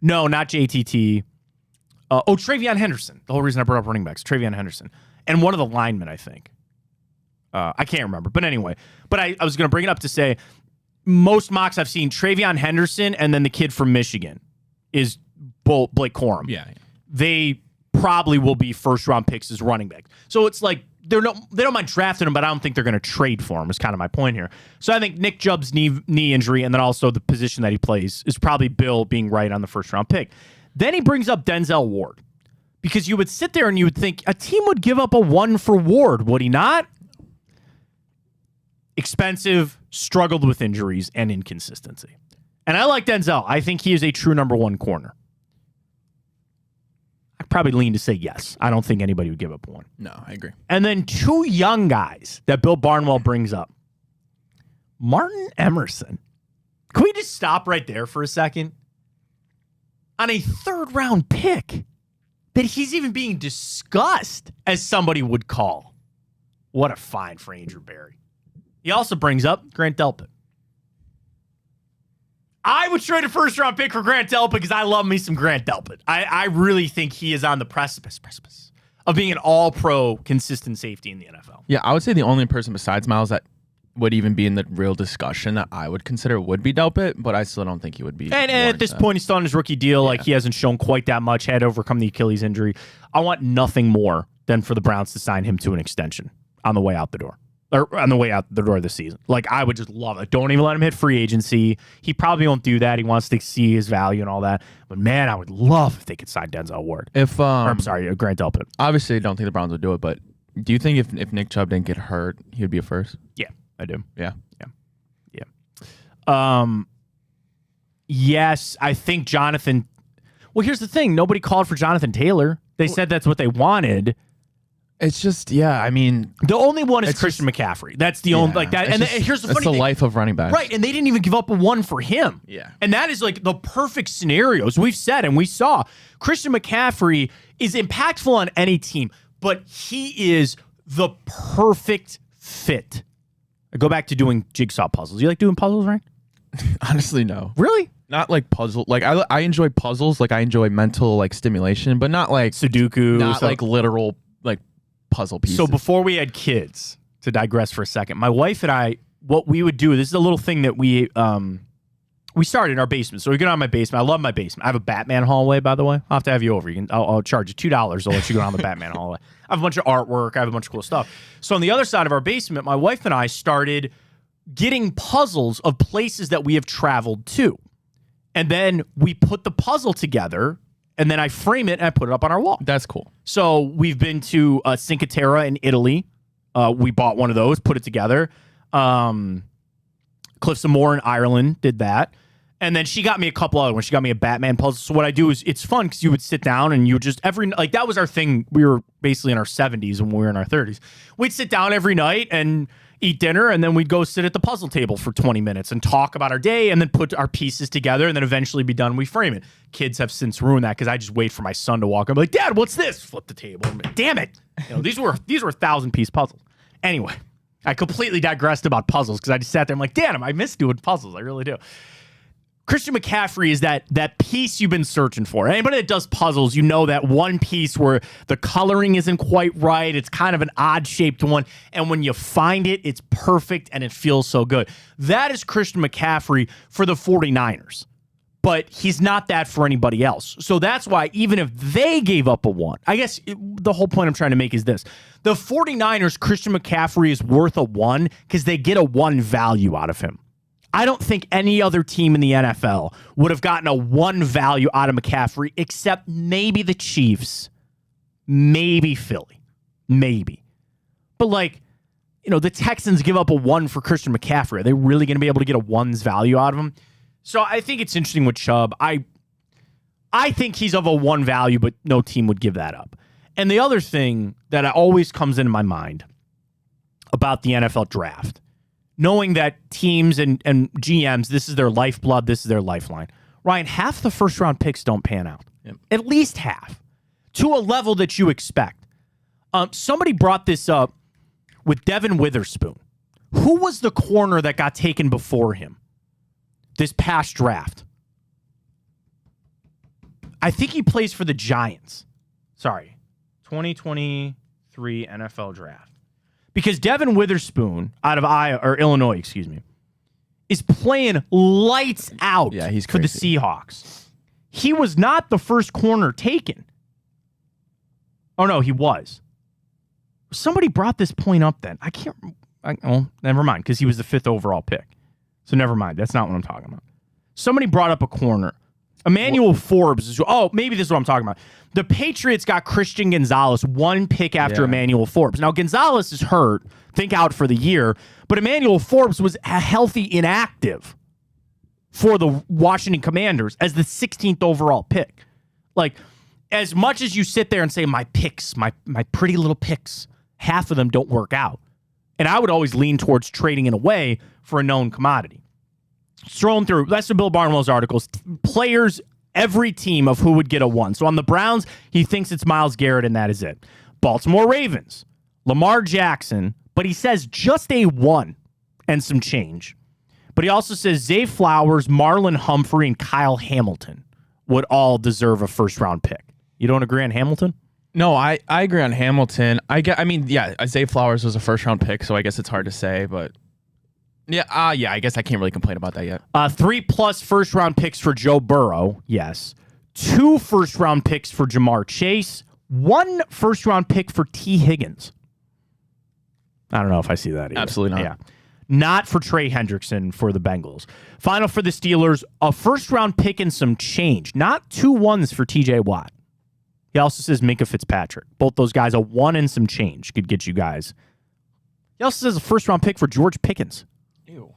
No, not JTT. Travion Henderson. The whole reason I brought up running backs, Travion Henderson. And one of the linemen, I think. I can't remember. But anyway, I was going to bring it up to say most mocks I've seen, Travion Henderson and then the kid from Michigan is Blake Corum. Yeah. They probably will be 1st-round picks as running backs. So it's like they don't mind drafting him, but I don't think they're going to trade for him is kind of my point here. So I think Nick Chubb's knee injury and then also the position that he plays is probably Bill being right on the 1st-round pick. Then he brings up Denzel Ward because you would sit there and you would think a team would give up a 1 for Ward, would he not? Expensive, struggled with injuries and inconsistency. And I like Denzel. I think he is a true number 1 corner. I'd probably lean to say yes. I don't think anybody would give up 1. No, I agree. And then 2 young guys that Bill Barnwell brings up. Martin Emerson. Can we just stop right there for a second? On a 3rd-round pick that he's even being discussed as somebody would call. What a find for Andrew Berry. He also brings up Grant Delpit. I would trade a 1st-round pick for Grant Delpit because I love me some Grant Delpit. I really think he is on the precipice of being an all-pro consistent safety in the NFL. Yeah, I would say the only person besides Miles that would even be in the real discussion that I would consider would be Delpit, but I still don't think he would be. And at this point, he's still on his rookie deal. Yeah. Like, he hasn't shown quite that much, had to overcome the Achilles injury. I want nothing more than for the Browns to sign him to an extension on the way out the door. Or on the way out the door of the season. Like, I would just love it. Don't even let him hit free agency. He probably won't do that. He wants to see his value and all that. But, man, I would love if they could sign Denzel Ward. Grant Delpit. Obviously, I don't think the Browns would do it, but do you think if Nick Chubb didn't get hurt, he would be a 1st? Yeah, I do. Yeah. Yes, I think Jonathan. Well, here's the thing. Nobody called for Jonathan Taylor. They said that's what they wanted. It's just, yeah, I mean, The only one is It's Christian McCaffrey. That's the only like that. It's And just- here's the that's funny the thing. life of running backs. Right, and they didn't even give up a 1 for him. Yeah. And that is like the perfect scenarios we've said and we saw. Christian McCaffrey is impactful on any team, but he is the perfect fit. I go back to doing jigsaw puzzles. You like doing puzzles, right? Honestly, no. Really? Not like puzzle. Like I enjoy puzzles. Like I enjoy mental like stimulation, but not like Sudoku. not like literal like puzzle pieces. So before we had kids, to digress for a second, my wife and I, what we would do, this is a little thing that we started in our basement. So we get on my basement. I love my basement. I have a Batman hallway, by the way. I'll have to have you over. I'll charge you $2. I'll let you go down the Batman hallway. I have a bunch of artwork. I have a bunch of cool stuff. So on the other side of our basement, my wife and I started getting puzzles of places that we have traveled to. And then we put the puzzle together, and then I frame it and I put it up on our wall. That's cool. So we've been to Cinque Terre in Italy. We bought one of those, put it together. Cliffs of Moher in Ireland did that. And then she got me a couple other ones. She got me a Batman puzzle. So what I do is it's fun because you would sit down and you would just like that was our thing. We were basically in our 70s when we were in our 30s. We'd sit down every night and eat dinner, and then we'd go sit at the puzzle table for 20 minutes and talk about our day and then put our pieces together and then eventually be done. We frame it. Kids have since ruined that because I just wait for my son to walk. I'm like, Dad, what's this? Flip the table. I'm like, damn it. You know, these were 1,000-piece puzzles. Anyway, I completely digressed about puzzles because I just sat there. I'm like, damn, I miss doing puzzles. I really do. Christian McCaffrey is that piece you've been searching for. Anybody that does puzzles, you know that one piece where the coloring isn't quite right. It's kind of an odd-shaped one. And when you find it, it's perfect and it feels so good. That is Christian McCaffrey for the 49ers. But he's not that for anybody else. So that's why even if they gave up a 1, I guess the whole point I'm trying to make is this. The 49ers, Christian McCaffrey is worth a 1 because they get a 1 value out of him. I don't think any other team in the NFL would have gotten a 1 value out of McCaffrey except maybe the Chiefs, maybe Philly, maybe. But like, you know, the Texans give up a 1 for Christian McCaffrey. Are they really going to be able to get a 1's value out of him? So I think it's interesting with Chubb. I think he's of a 1 value, but no team would give that up. And the other thing that always comes into my mind about the NFL draft, knowing that teams and GMs, this is their lifeblood, this is their lifeline. Ryan, half the first-round picks don't pan out. Yep. At least half. To a level that you expect. Somebody brought this up with Devin Witherspoon. Who was the corner that got taken before him this past draft? I think he plays for the Giants. Sorry. 2023 NFL draft. Because Devin Witherspoon out of Illinois, is playing lights out he's for the crazy. Seahawks. He was not the first corner taken. Oh, no, he was. Somebody brought this point up then. Never mind, because he was the 5th overall pick. So never mind. That's not what I'm talking about. Somebody brought up a corner. Emmanuel Forbes. Maybe this is what I'm talking about. The Patriots got Christian Gonzalez 1 pick after Emmanuel Forbes. Now, Gonzalez is hurt. Think out for the year. But Emmanuel Forbes was a healthy inactive for the Washington Commanders as the 16th overall pick. Like, as much as you sit there and say, my picks, my pretty little picks, half of them don't work out. And I would always lean towards trading it away for a known commodity. Strolling through, that's the Bill Barnwell's articles. Players, every team of who would get a 1. So on the Browns, he thinks it's Myles Garrett, and that is it. Baltimore Ravens, Lamar Jackson, but he says just a 1 and some change. But he also says Zay Flowers, Marlon Humphrey, and Kyle Hamilton would all deserve a first-round pick. You don't agree on Hamilton? No, I agree on Hamilton. Zay Flowers was a first-round pick, so I guess it's hard to say, but I guess I can't really complain about that yet. 3+ first-round picks for Joe Burrow, yes. 2 first-round picks for Jamar Chase. 1 first-round pick for T. Higgins. I don't know if I see that either. Absolutely not. Yeah. Not for Trey Hendrickson for the Bengals. Final for the Steelers, a first-round pick and some change. Not 2 1s for T.J. Watt. He also says Minka Fitzpatrick. Both those guys, a 1 and some change could get you guys. He also says a first-round pick for George Pickens.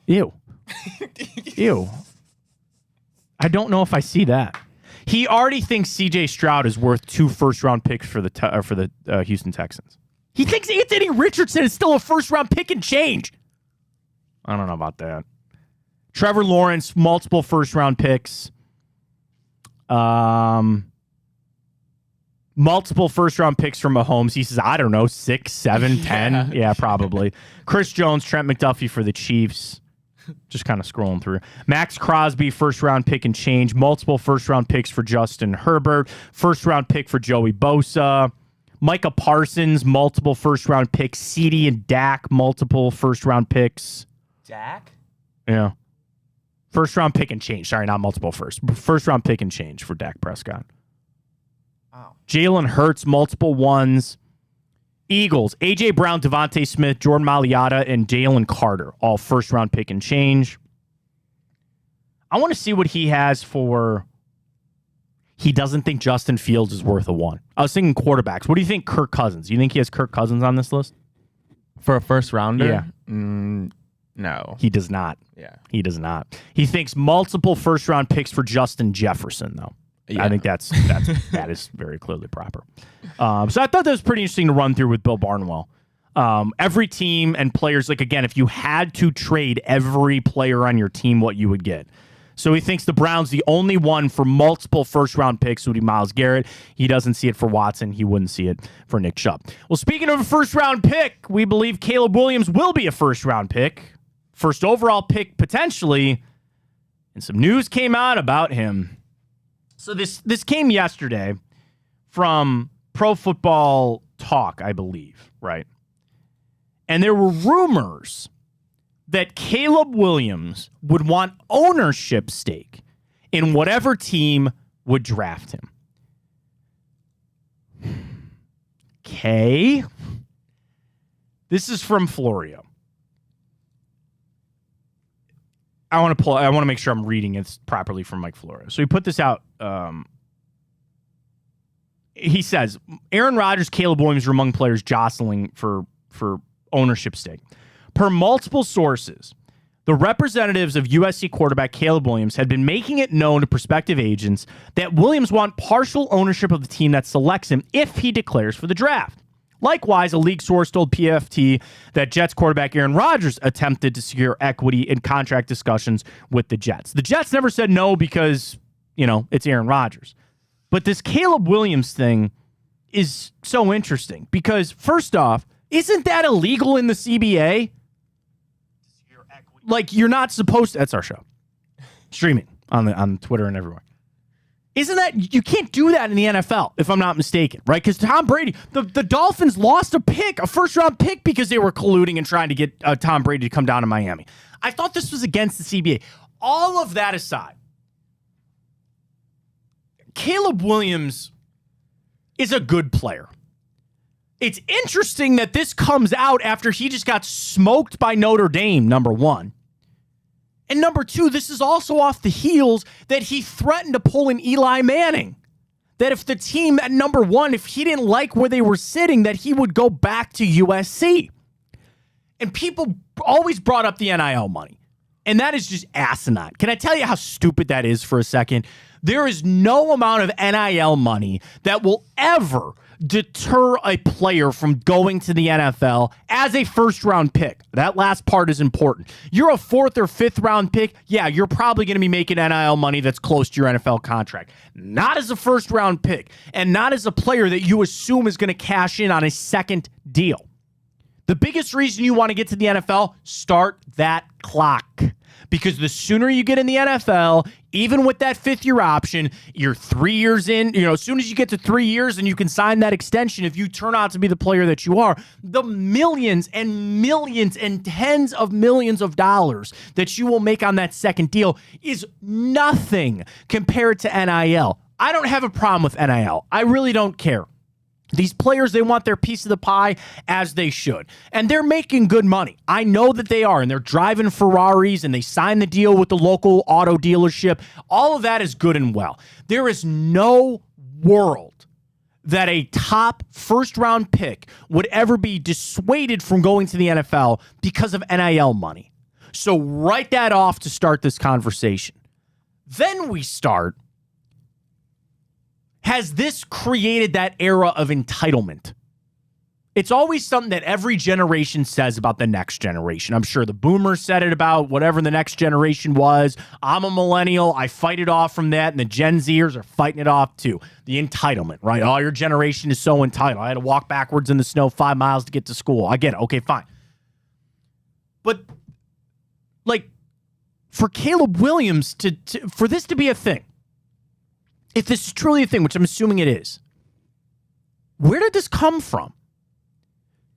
Ew. Ew. I don't know if I see that. He already thinks C.J. Stroud is worth 2 first-round picks for the Houston Texans. He thinks Anthony Richardson is still a first-round pick and change. I don't know about that. Trevor Lawrence, multiple first-round picks. Multiple first-round picks from Mahomes. He says, I don't know, 6, 7, 10. Yeah, probably. Chris Jones, Trent McDuffie for the Chiefs. Just kind of scrolling through. Max Crosby, first-round pick and change. Multiple first-round picks for Justin Herbert. First-round pick for Joey Bosa. Micah Parsons, multiple first-round picks. CeeDee and Dak, multiple first-round picks. Dak? Yeah. First-round pick and change. Sorry, not multiple first. First-round pick and change for Dak Prescott. Oh. Jalen Hurts, multiple ones. Eagles, A.J. Brown, Devontae Smith, Jordan Mailata, and Jalen Carter, all first-round pick and change. I want to see what he has for... He doesn't think Justin Fields is worth a 1. I was thinking quarterbacks. What do you think Kirk Cousins? You think he has Kirk Cousins on this list? For a first-rounder? Yeah. No. He does not. Yeah. He does not. He thinks multiple first-round picks for Justin Jefferson, though. Yeah. I think that is very clearly proper. So I thought that was pretty interesting to run through with Bill Barnwell. Every team and players, like, again, if you had to trade every player on your team, what you would get. So he thinks the Browns, the only one for multiple first-round picks would be Myles Garrett. He doesn't see it for Watson. He wouldn't see it for Nick Chubb. Well, speaking of a first-round pick, we believe Caleb Williams will be a first-round pick. First overall pick, potentially. And some news came out about him. So this came yesterday from Pro Football Talk, I believe, right? And there were rumors that Caleb Williams would want ownership stake in whatever team would draft him. Okay. This is from Florio. I want to make sure I'm reading it properly from Mike Florio. So he put this out. He says, Aaron Rodgers, Caleb Williams are among players jostling for ownership stake. Per multiple sources, the representatives of USC quarterback Caleb Williams had been making it known to prospective agents that Williams want partial ownership of the team that selects him if he declares for the draft. Likewise, a league source told PFT that Jets quarterback Aaron Rodgers attempted to secure equity in contract discussions with the Jets. The Jets never said no because, it's Aaron Rodgers. But this Caleb Williams thing is so interesting because, first off, isn't that illegal in the CBA? Like, you're not supposed to... That's our show. Streaming on Twitter and everywhere. Isn't that... You can't do that in the NFL, if I'm not mistaken, right? Because Tom Brady... The Dolphins lost a first-round pick, because they were colluding and trying to get Tom Brady to come down to Miami. I thought this was against the CBA. All of that aside, Caleb Williams is a good player. It's interesting that this comes out after he just got smoked by Notre Dame, number one. And number two, this is also off the heels that he threatened to pull an Eli Manning. That if the team at number one, if he didn't like where they were sitting, that he would go back to USC. And people always brought up the NIL money. And that is just asinine. Can I tell you how stupid that is for a second? There is no amount of NIL money that will ever deter a player from going to the NFL as a first-round pick. That last part is important. You're a fourth or fifth-round pick, yeah, you're probably going to be making NIL money that's close to your NFL contract. Not as a first-round pick, and not as a player that you assume is going to cash in on a second deal. The biggest reason you want to get to the NFL, start that clock. Because the sooner you get in the NFL, even with that fifth-year option, you're 3 years in. As soon as you get to 3 years and you can sign that extension, if you turn out to be the player that you are, the millions and millions and tens of millions of dollars that you will make on that second deal is nothing compared to NIL. I don't have a problem with NIL. I really don't care. These players, they want their piece of the pie, as they should. And they're making good money. I know that they are. And they're driving Ferraris, and they signed the deal with the local auto dealership. All of that is good and well. There is no world that a top first-round pick would ever be dissuaded from going to the NFL because of NIL money. So write that off to start this conversation. Then we start... Has this created that era of entitlement? It's always something that every generation says about the next generation. I'm sure the boomers said it about whatever the next generation was. I'm a millennial. I fight it off from that, and the Gen Zers are fighting it off too. The entitlement, right? Oh, your generation is so entitled. I had to walk backwards in the snow 5 miles to get to school. I get it. Okay, fine. But, like, for Caleb Williams for this to be a thing, if this is truly a thing, which I'm assuming it is, where did this come from?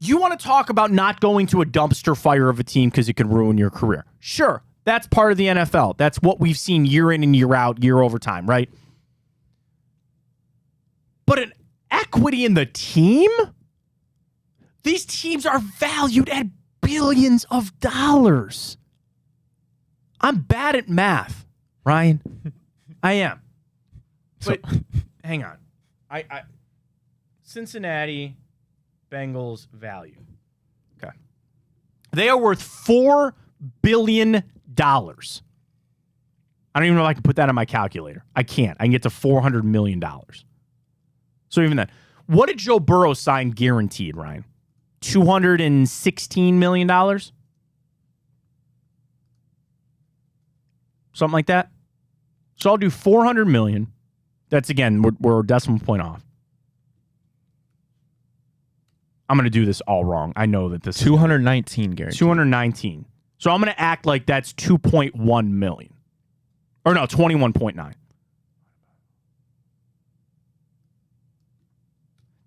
You want to talk about not going to a dumpster fire of a team because it can ruin your career. Sure, that's part of the NFL. That's what we've seen year in and year out, year over time, right? But an equity in the team? These teams are valued at billions of dollars. I'm bad at math, Ryan. I am. But hang on. I Cincinnati Bengals value. Okay. They are worth $4 billion. I don't even know if I can put that on my calculator. I can't. I can get to $400 million. So even then, what did Joe Burrow sign guaranteed, Ryan? $216 million? Something like that. So I'll do $400 million. That's, again, we're a decimal point off. I'm going to do this all wrong. I know that this 219 guaranteed. 219. So I'm going to act like that's 2.1 million. Or no, 21.9.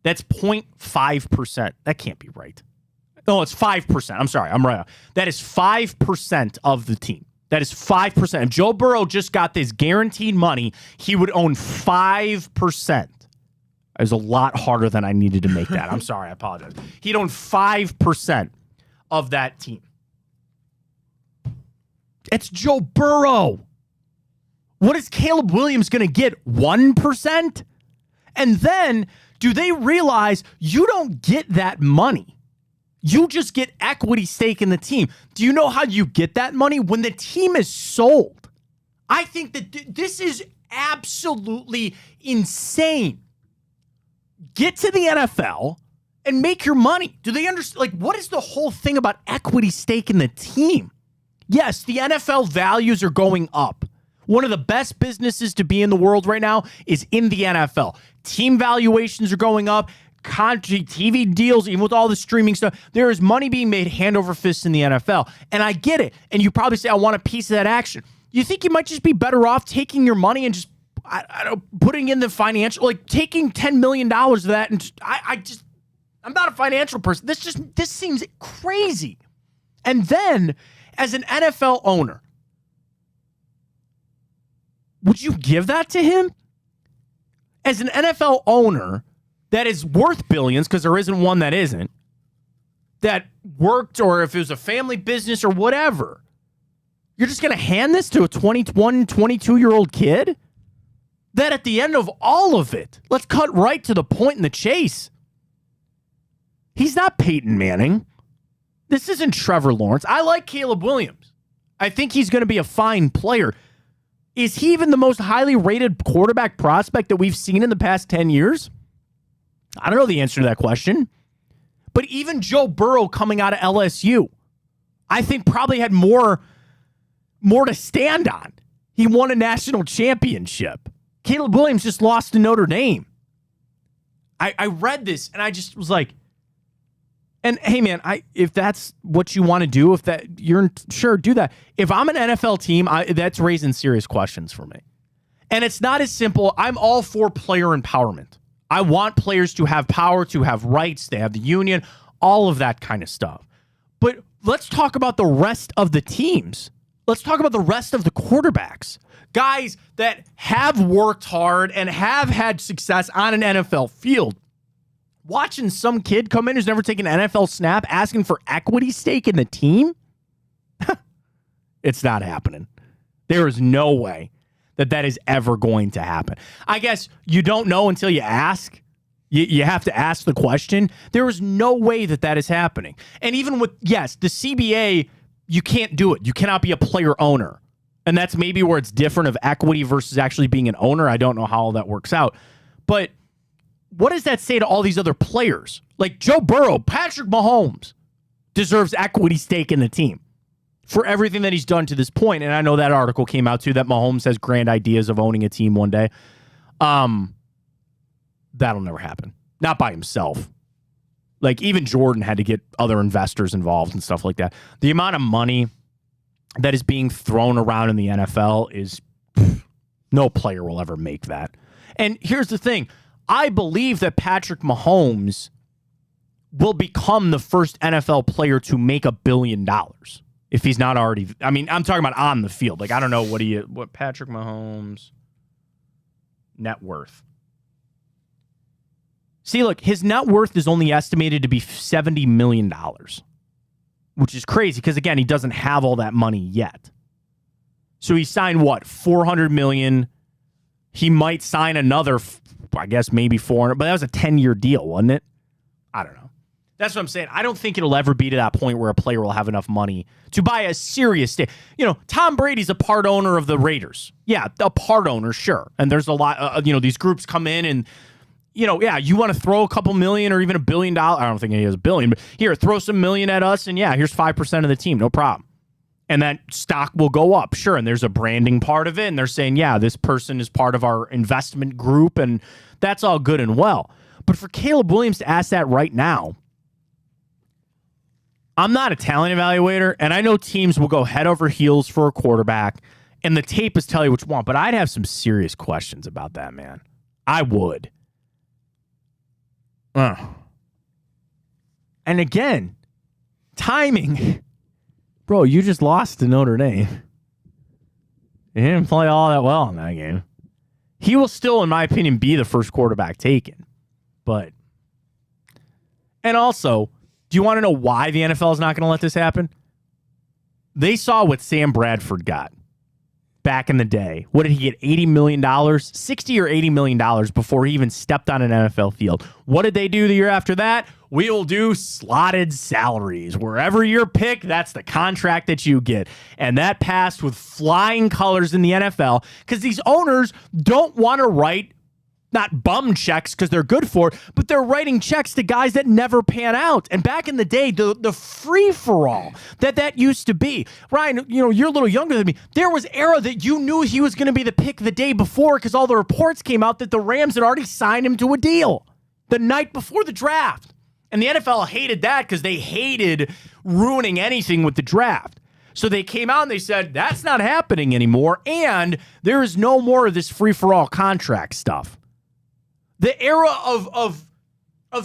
That's 0.5%. That can't be right. No, it's 5%. I'm sorry. I'm right. That is 5% of the team. That is 5%. If Joe Burrow just got this guaranteed money, he would own 5%. It was a lot harder than I needed to make that. I'm sorry. I apologize. He'd own 5% of that team. It's Joe Burrow. What is Caleb Williams going to get? 1%? And then, do they realize you don't get that money? You just get equity stake in the team. Do you know how you get that money? When the team is sold. I think that this is absolutely insane. Get to the NFL and make your money. Do they understand? Like, what is the whole thing about equity stake in the team? Yes, the NFL values are going up. One of the best businesses to be in the world right now is in the NFL. Team valuations are going up. TV deals, even with all the streaming stuff, there is money being made hand over fist in the NFL. And I get it. And you probably say, I want a piece of that action. You think you might just be better off taking your money and just I don't putting in the financial, like taking $10 million of that, and I'm not a financial person. This seems crazy. And then, as an NFL owner, would you give that to him? As an NFL owner that is worth billions, because there isn't one that isn't, that worked, or if it was a family business or whatever, you're just going to hand this to a 21, 22-year-old kid? That at the end of all of it, let's cut right to the point in the chase. He's not Peyton Manning. This isn't Trevor Lawrence. I like Caleb Williams. I think he's going to be a fine player. Is he even the most highly rated quarterback prospect that we've seen in the past 10 years? I don't know the answer to that question. But even Joe Burrow coming out of LSU, I think probably had more to stand on. He won a national championship. Caleb Williams just lost to Notre Dame. I read this and I just was like, and hey man, if that's what you want to do, sure, do that. If I'm an NFL team, that's raising serious questions for me. And it's not as simple. I'm all for player empowerment. I want players to have power, to have rights, they have the union, all of that kind of stuff. But let's talk about the rest of the teams. Let's talk about the rest of the quarterbacks. Guys that have worked hard and have had success on an NFL field. Watching some kid come in who's never taken an NFL snap asking for equity stake in the team? It's not happening. There is no way that is ever going to happen. I guess you don't know until you ask. You have to ask the question. There is no way that is happening. And even with, yes, the CBA, you can't do it. You cannot be a player owner. And that's maybe where it's different of equity versus actually being an owner. I don't know how all that works out. But what does that say to all these other players? Like Joe Burrow, Patrick Mahomes deserves equity stake in the team for everything that he's done to this point. And I know that article came out too, that Mahomes has grand ideas of owning a team one day. That'll never happen. Not by himself. Like even Jordan had to get other investors involved and stuff like that. The amount of money that is being thrown around in the NFL is no player will ever make that. And here's the thing. I believe that Patrick Mahomes will become the first NFL player to make $1 billion. If he's not already, I mean, I'm talking about on the field. Like, I don't know what Patrick Mahomes' net worth. See, look, his net worth is only estimated to be $70 million, which is crazy because, again, he doesn't have all that money yet. So he signed, what, $400 million? He might sign another, I guess, maybe 400, but that was a 10-year deal, wasn't it? I don't know. That's what I'm saying. I don't think it'll ever be to that point where a player will have enough money to buy a serious stake. You know, Tom Brady's a part owner of the Raiders. Yeah, a part owner, sure. And there's a lot, these groups come in and, you want to throw a couple million or even $1 billion. I don't think he has $1 billion, but here, throw some million at us and here's 5% of the team. No problem. And that stock will go up, sure. And there's a branding part of it. And they're saying, this person is part of our investment group. And that's all good and well. But for Caleb Williams to ask that right now, I'm not a talent evaluator, and I know teams will go head over heels for a quarterback, and the tape is telling you what you want, but I'd have some serious questions about that, man. I would. And again, timing. Bro, you just lost to Notre Dame. He didn't play all that well in that game. He will still, in my opinion, be the first quarterback taken. And also, do you want to know why the NFL is not going to let this happen? They saw what Sam Bradford got back in the day. What did he get? $80 million? $60 or $80 million before he even stepped on an NFL field. What did they do the year after that? We will do slotted salaries. Wherever you're picked, that's the contract that you get. And that passed with flying colors in the NFL because these owners don't want to write not bum checks because they're good for it, but they're writing checks to guys that never pan out. And back in the day, the free-for-all that used to be. Ryan, you're a little younger than me. There was era that you knew he was going to be the pick the day before because all the reports came out that the Rams had already signed him to a deal the night before the draft. And the NFL hated that because they hated ruining anything with the draft. So they came out and they said, that's not happening anymore, and there is no more of this free-for-all contract stuff. The era of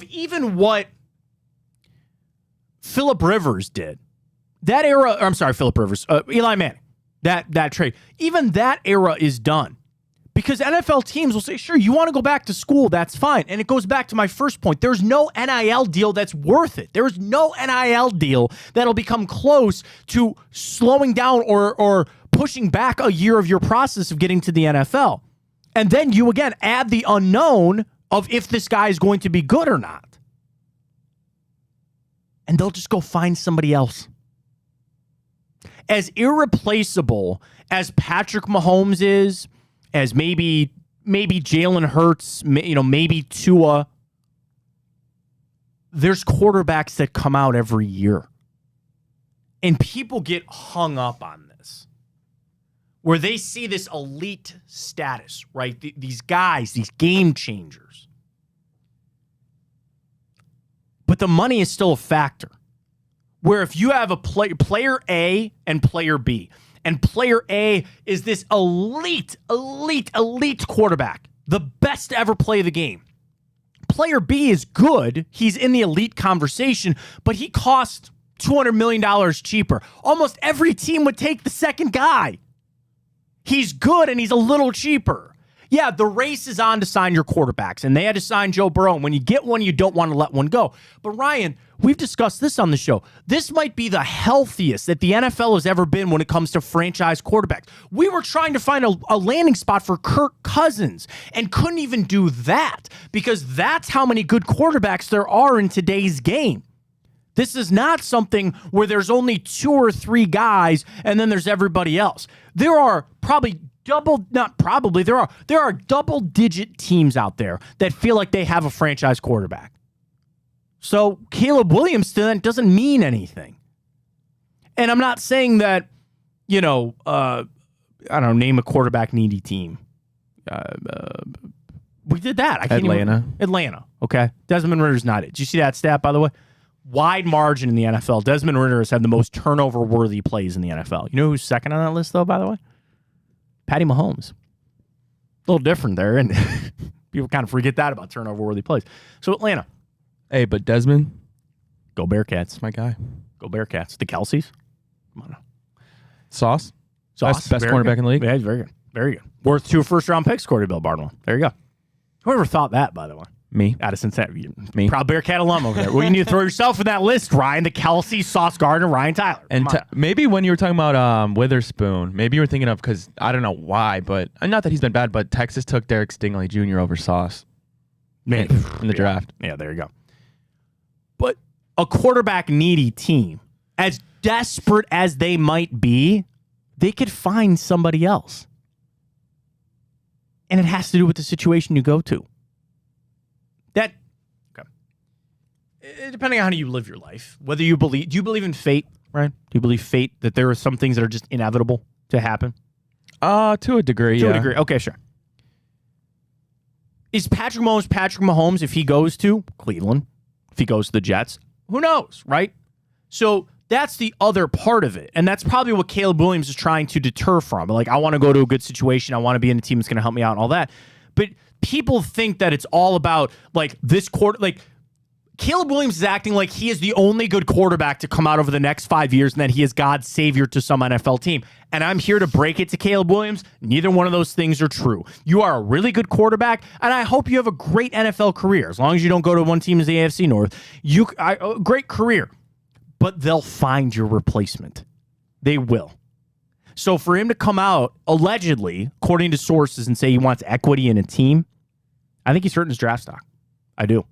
even what Phillip Rivers did. That era, I'm sorry, Phillip Rivers, Eli Manning, that trade. Even that era is done. Because NFL teams will say, sure, you want to go back to school, that's fine. And it goes back to my first point. There's no NIL deal that's worth it. There's no NIL deal that'll become close to slowing down or pushing back a year of your process of getting to the NFL. And then you, again, add the unknown of if this guy is going to be good or not. And they'll just go find somebody else. As irreplaceable as Patrick Mahomes is, as maybe Jalen Hurts, maybe Tua, there's quarterbacks that come out every year. And people get hung up on this. Where they see this elite status, right? These guys, these game changers. But the money is still a factor. Where if you have a player A and player B, and player A is this elite quarterback, the best to ever play the game. Player B is good. He's in the elite conversation, but he costs $200 million cheaper. Almost every team would take the second guy. He's good and he's a little cheaper. Yeah, the race is on to sign your quarterbacks, and they had to sign Joe Burrow. And when you get one, you don't want to let one go. But Ryan, we've discussed this on the show. This might be the healthiest that the NFL has ever been when it comes to franchise quarterbacks. We were trying to find a landing spot for Kirk Cousins and couldn't even do that because that's how many good quarterbacks there are in today's game. This is not something where there's only 2 or 3 guys and then there's everybody else. There are probably there are double-digit teams out there that feel like they have a franchise quarterback. So Caleb Williams to them doesn't mean anything. And I'm not saying that, I don't know, name a quarterback needy team. We did that. Atlanta. Okay. Desmond Ritter's not it. Did you see that stat, by the way? Wide margin in the NFL. Desmond Ridder has had the most turnover-worthy plays in the NFL. You know who's second on that list, though, by the way? Patty Mahomes. A little different there, and people kind of forget that about turnover-worthy plays. So Atlanta. Hey, but Desmond, Go Bearcats. that's my guy. Go Bearcats. The Kelseys. Come on now. Sauce. Best Very cornerback good. in the league. Yeah, he's very good. Very good. Worth 2 first-round picks, Corey Bill Barnwell. There you go. Whoever thought that, by the way? Me. Out of Cincinnati. Me. Proud Bearcat alum over there. Well, you need to throw yourself in that list, Ryan. The Kelsey, Sauce Gardner, Ryan Tyler. And maybe when you were talking about Witherspoon, maybe you were thinking of, because I don't know why, but not that he's been bad, but Texas took Derek Stingley Jr. over Sauce in the draft. Yeah, there you go. But a quarterback needy team, as desperate as they might be, they could find somebody else. And it has to do with the situation you go to. Depending on how you live your life, do you believe in fate, Ryan? Do you believe fate, that there are some things that are just inevitable to happen? To a degree, To a degree. Okay, sure. Is Patrick Mahomes if he goes to Cleveland, if he goes to the Jets? Who knows, right? So that's the other part of it. And that's probably what Caleb Williams is trying to deter from. Like, I want to go to a good situation. I want to be in a team that's going to help me out and all that. But people think that it's all about, like, this quarter. Like, Caleb Williams is acting like he is the only good quarterback to come out over the next 5 years and that he is God's savior to some NFL team. And I'm here to break it to Caleb Williams. Neither one of those things are true. You are a really good quarterback, and I hope you have a great NFL career. As long as you don't go to one team as the AFC North, great career. But they'll find your replacement. They will. So for him to come out, allegedly, according to sources, and say he wants equity in a team, I think he's hurting his draft stock. I do.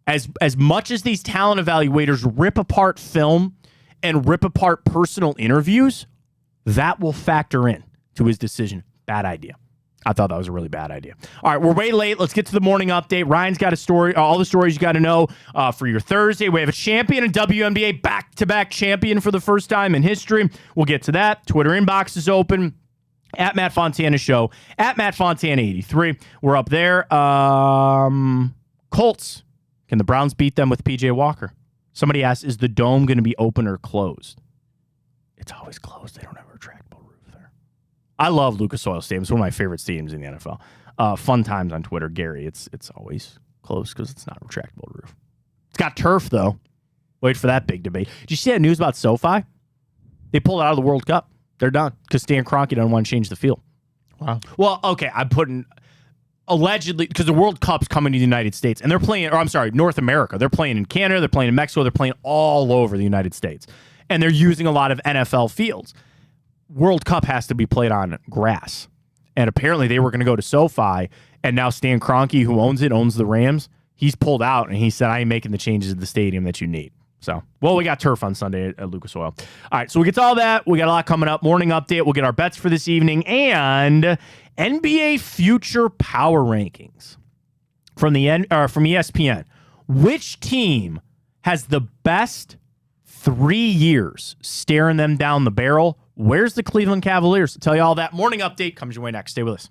As much as these talent evaluators rip apart film and rip apart personal interviews, that will factor in to his decision. Bad idea. I thought that was a really bad idea. All right, we're way late. Let's get to the morning update. Ryan's got a story, all the stories you got to know for your Thursday. We have a champion, a WNBA back-to-back champion for the first time in history. We'll get to that. Twitter inbox is open. At Matt Fontana Show. At Matt Fontana 83. We're up there. Colts. Can the Browns beat them with P.J. Walker? Somebody asked, is the dome going to be open or closed? It's always closed. They don't have a retractable roof there. I love Lucas Oil Stadium. It's one of my favorite stadiums in the NFL. Fun times on Twitter. Gary, it's always closed because it's not a retractable roof. It's got turf, though. Wait for that big debate. Did you see that news about SoFi? They pulled out of the World Cup. They're done because Stan Kroenke doesn't want to change the field. Wow. Well, okay, I'm putting... Allegedly, because the World Cup's coming to the United States, and they're playing, North America. They're playing in Canada, they're playing in Mexico, they're playing all over the United States. And they're using a lot of NFL fields. World Cup has to be played on grass. And apparently they were going to go to SoFi, and now Stan Kroenke, who owns the Rams, he's pulled out, and he said, I ain't making the changes to the stadium that you need. So, well, we got turf on Sunday at Lucas Oil. All right, so we get to all that. We got a lot coming up. Morning update. We'll get our bets for this evening and NBA future power rankings from ESPN. Which team has the best 3 years staring them down the barrel? Where's the Cleveland Cavaliers? I'll tell you all that. Morning update comes your way next. Stay with us.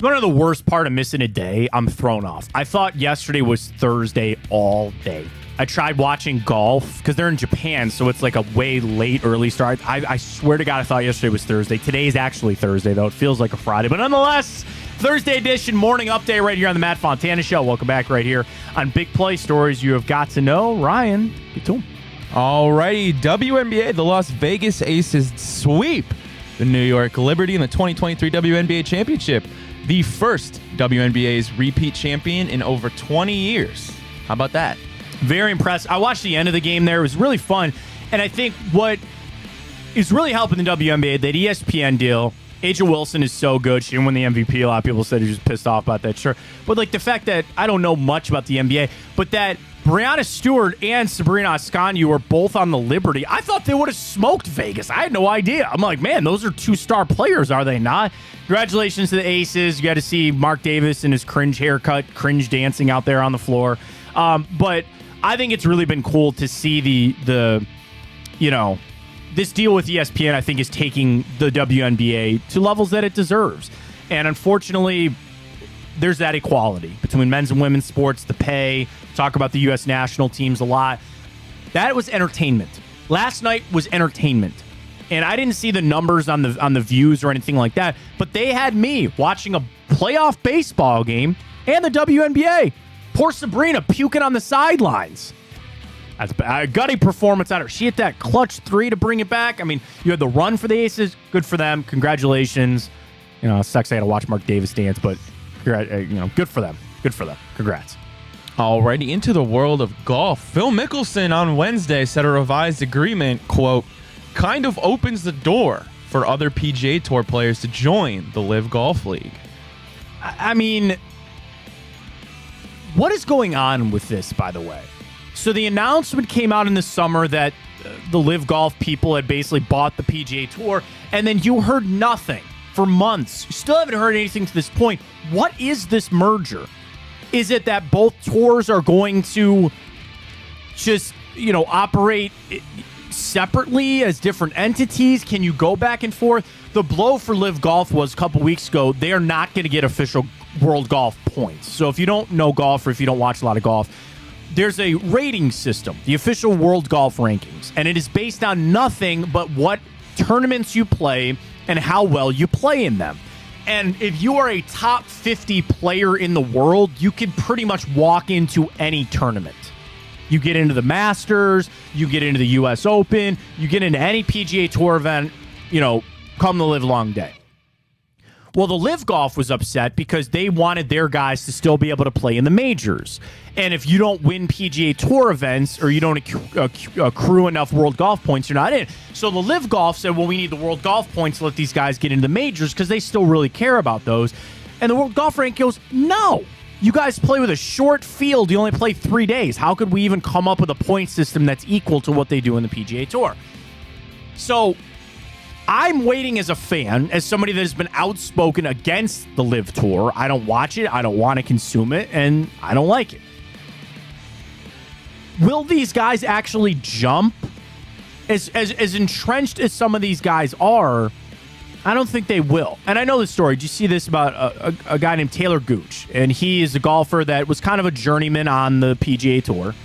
One of the worst part of missing a day, I'm thrown off. I thought yesterday was Thursday all day. I tried watching golf because they're in Japan, so it's like a way late early start. I swear to God, I thought yesterday was Thursday. Today is actually Thursday, though. It feels like a Friday. But nonetheless, Thursday edition morning update right here on the Matt Fontana Show. Welcome back right here on Big Play Stories You Have Got to Know. Ryan, get to him. Alrighty, WNBA, the Las Vegas Aces sweep the New York Liberty in the 2023 WNBA Championship. The first WNBA's repeat champion in over 20 years. How about that? Very impressed. I watched the end of the game there. It was really fun. And I think what is really helping the WNBA, that ESPN deal, Aja Wilson is so good. She didn't win the MVP. A lot of people said he was pissed off about that. Sure. But like the fact that I don't know much about the NBA, but that Breanna Stewart and Sabrina Ascanio were both on the Liberty. I thought they would have smoked Vegas. I had no idea. I'm like, man, those are two star players, are they not? Congratulations to the Aces. You got to see Mark Davis in his cringe haircut, cringe dancing out there on the floor. But I think it's really been cool to see the this deal with ESPN, I think, is taking the WNBA to levels that it deserves. And unfortunately, there's that equality between men's and women's sports, the pay, talk about the U.S. national teams a lot. That was entertainment. Last night was entertainment. And I didn't see the numbers on the views or anything like that, but they had me watching a playoff baseball game and the WNBA. Poor Sabrina puking on the sidelines. That's a gutty performance out of her. She hit that clutch 3 to bring it back. I mean, you had the run for the Aces. Good for them. Congratulations. It sucks I got to watch Mark Davis dance, but good for them. Good for them. Congrats. Alrighty, into the world of golf. Phil Mickelson on Wednesday said a revised agreement, quote, kind of opens the door for other PGA Tour players to join the LIV Golf League. I mean, what is going on with this, by the way? So the announcement came out in the summer that the LIV Golf people had basically bought the PGA Tour, and then you heard nothing for months. You still haven't heard anything to this point. What is this merger? Is it that both tours are going to just, operate separately as different entities? Can you go back and forth? The blow for LIV Golf was a couple weeks ago. They are not going to get official World Golf points. So if you don't know golf or if you don't watch a lot of golf, there's a rating system, the official World Golf Rankings, and it is based on nothing but what tournaments you play and how well you play in them. And if you are a top 50 player in the world, you can pretty much walk into any tournament. You get into the Masters, you get into the U.S. Open, you get into any PGA Tour event, come the live long day. Well, the LIV Golf was upset because they wanted their guys to still be able to play in the majors. And if you don't win PGA Tour events or you don't accrue enough World Golf points, you're not in. So the LIV Golf said, well, we need the World Golf points to let these guys get into the majors because they still really care about those. And the World Golf Rank goes, no. You guys play with a short field. You only play 3 days. How could we even come up with a point system that's equal to what they do in the PGA Tour? So I'm waiting as a fan, as somebody that has been outspoken against the LIV Tour. I don't watch it. I don't want to consume it, and I don't like it. Will these guys actually jump? As entrenched as some of these guys are, I don't think they will. And I know the story. Did you see this about a guy named Taylor Gooch? And he is a golfer that was kind of a journeyman on the PGA Tour.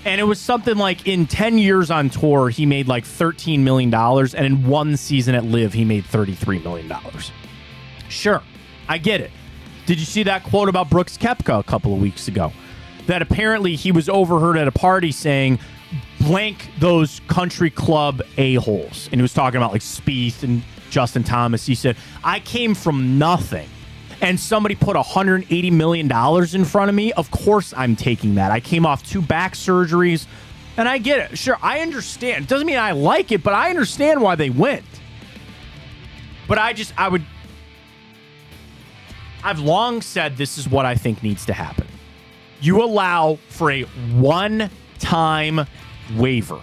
And it was something like in 10 years on tour, he made like $13 million. And in one season at LIV, he made $33 million. Sure, I get it. Did you see that quote about Brooks Koepka a couple of weeks ago? That apparently he was overheard at a party saying, blank those country club a-holes. And he was talking about like Spieth and Justin Thomas. He said, I came from nothing. And somebody put $180 million in front of me. Of course I'm taking that. I came off 2 back surgeries, and I get it. Sure, I understand. It doesn't mean I like it, but I understand why they went. But I've long said this is what I think needs to happen. You allow for a one-time waiver.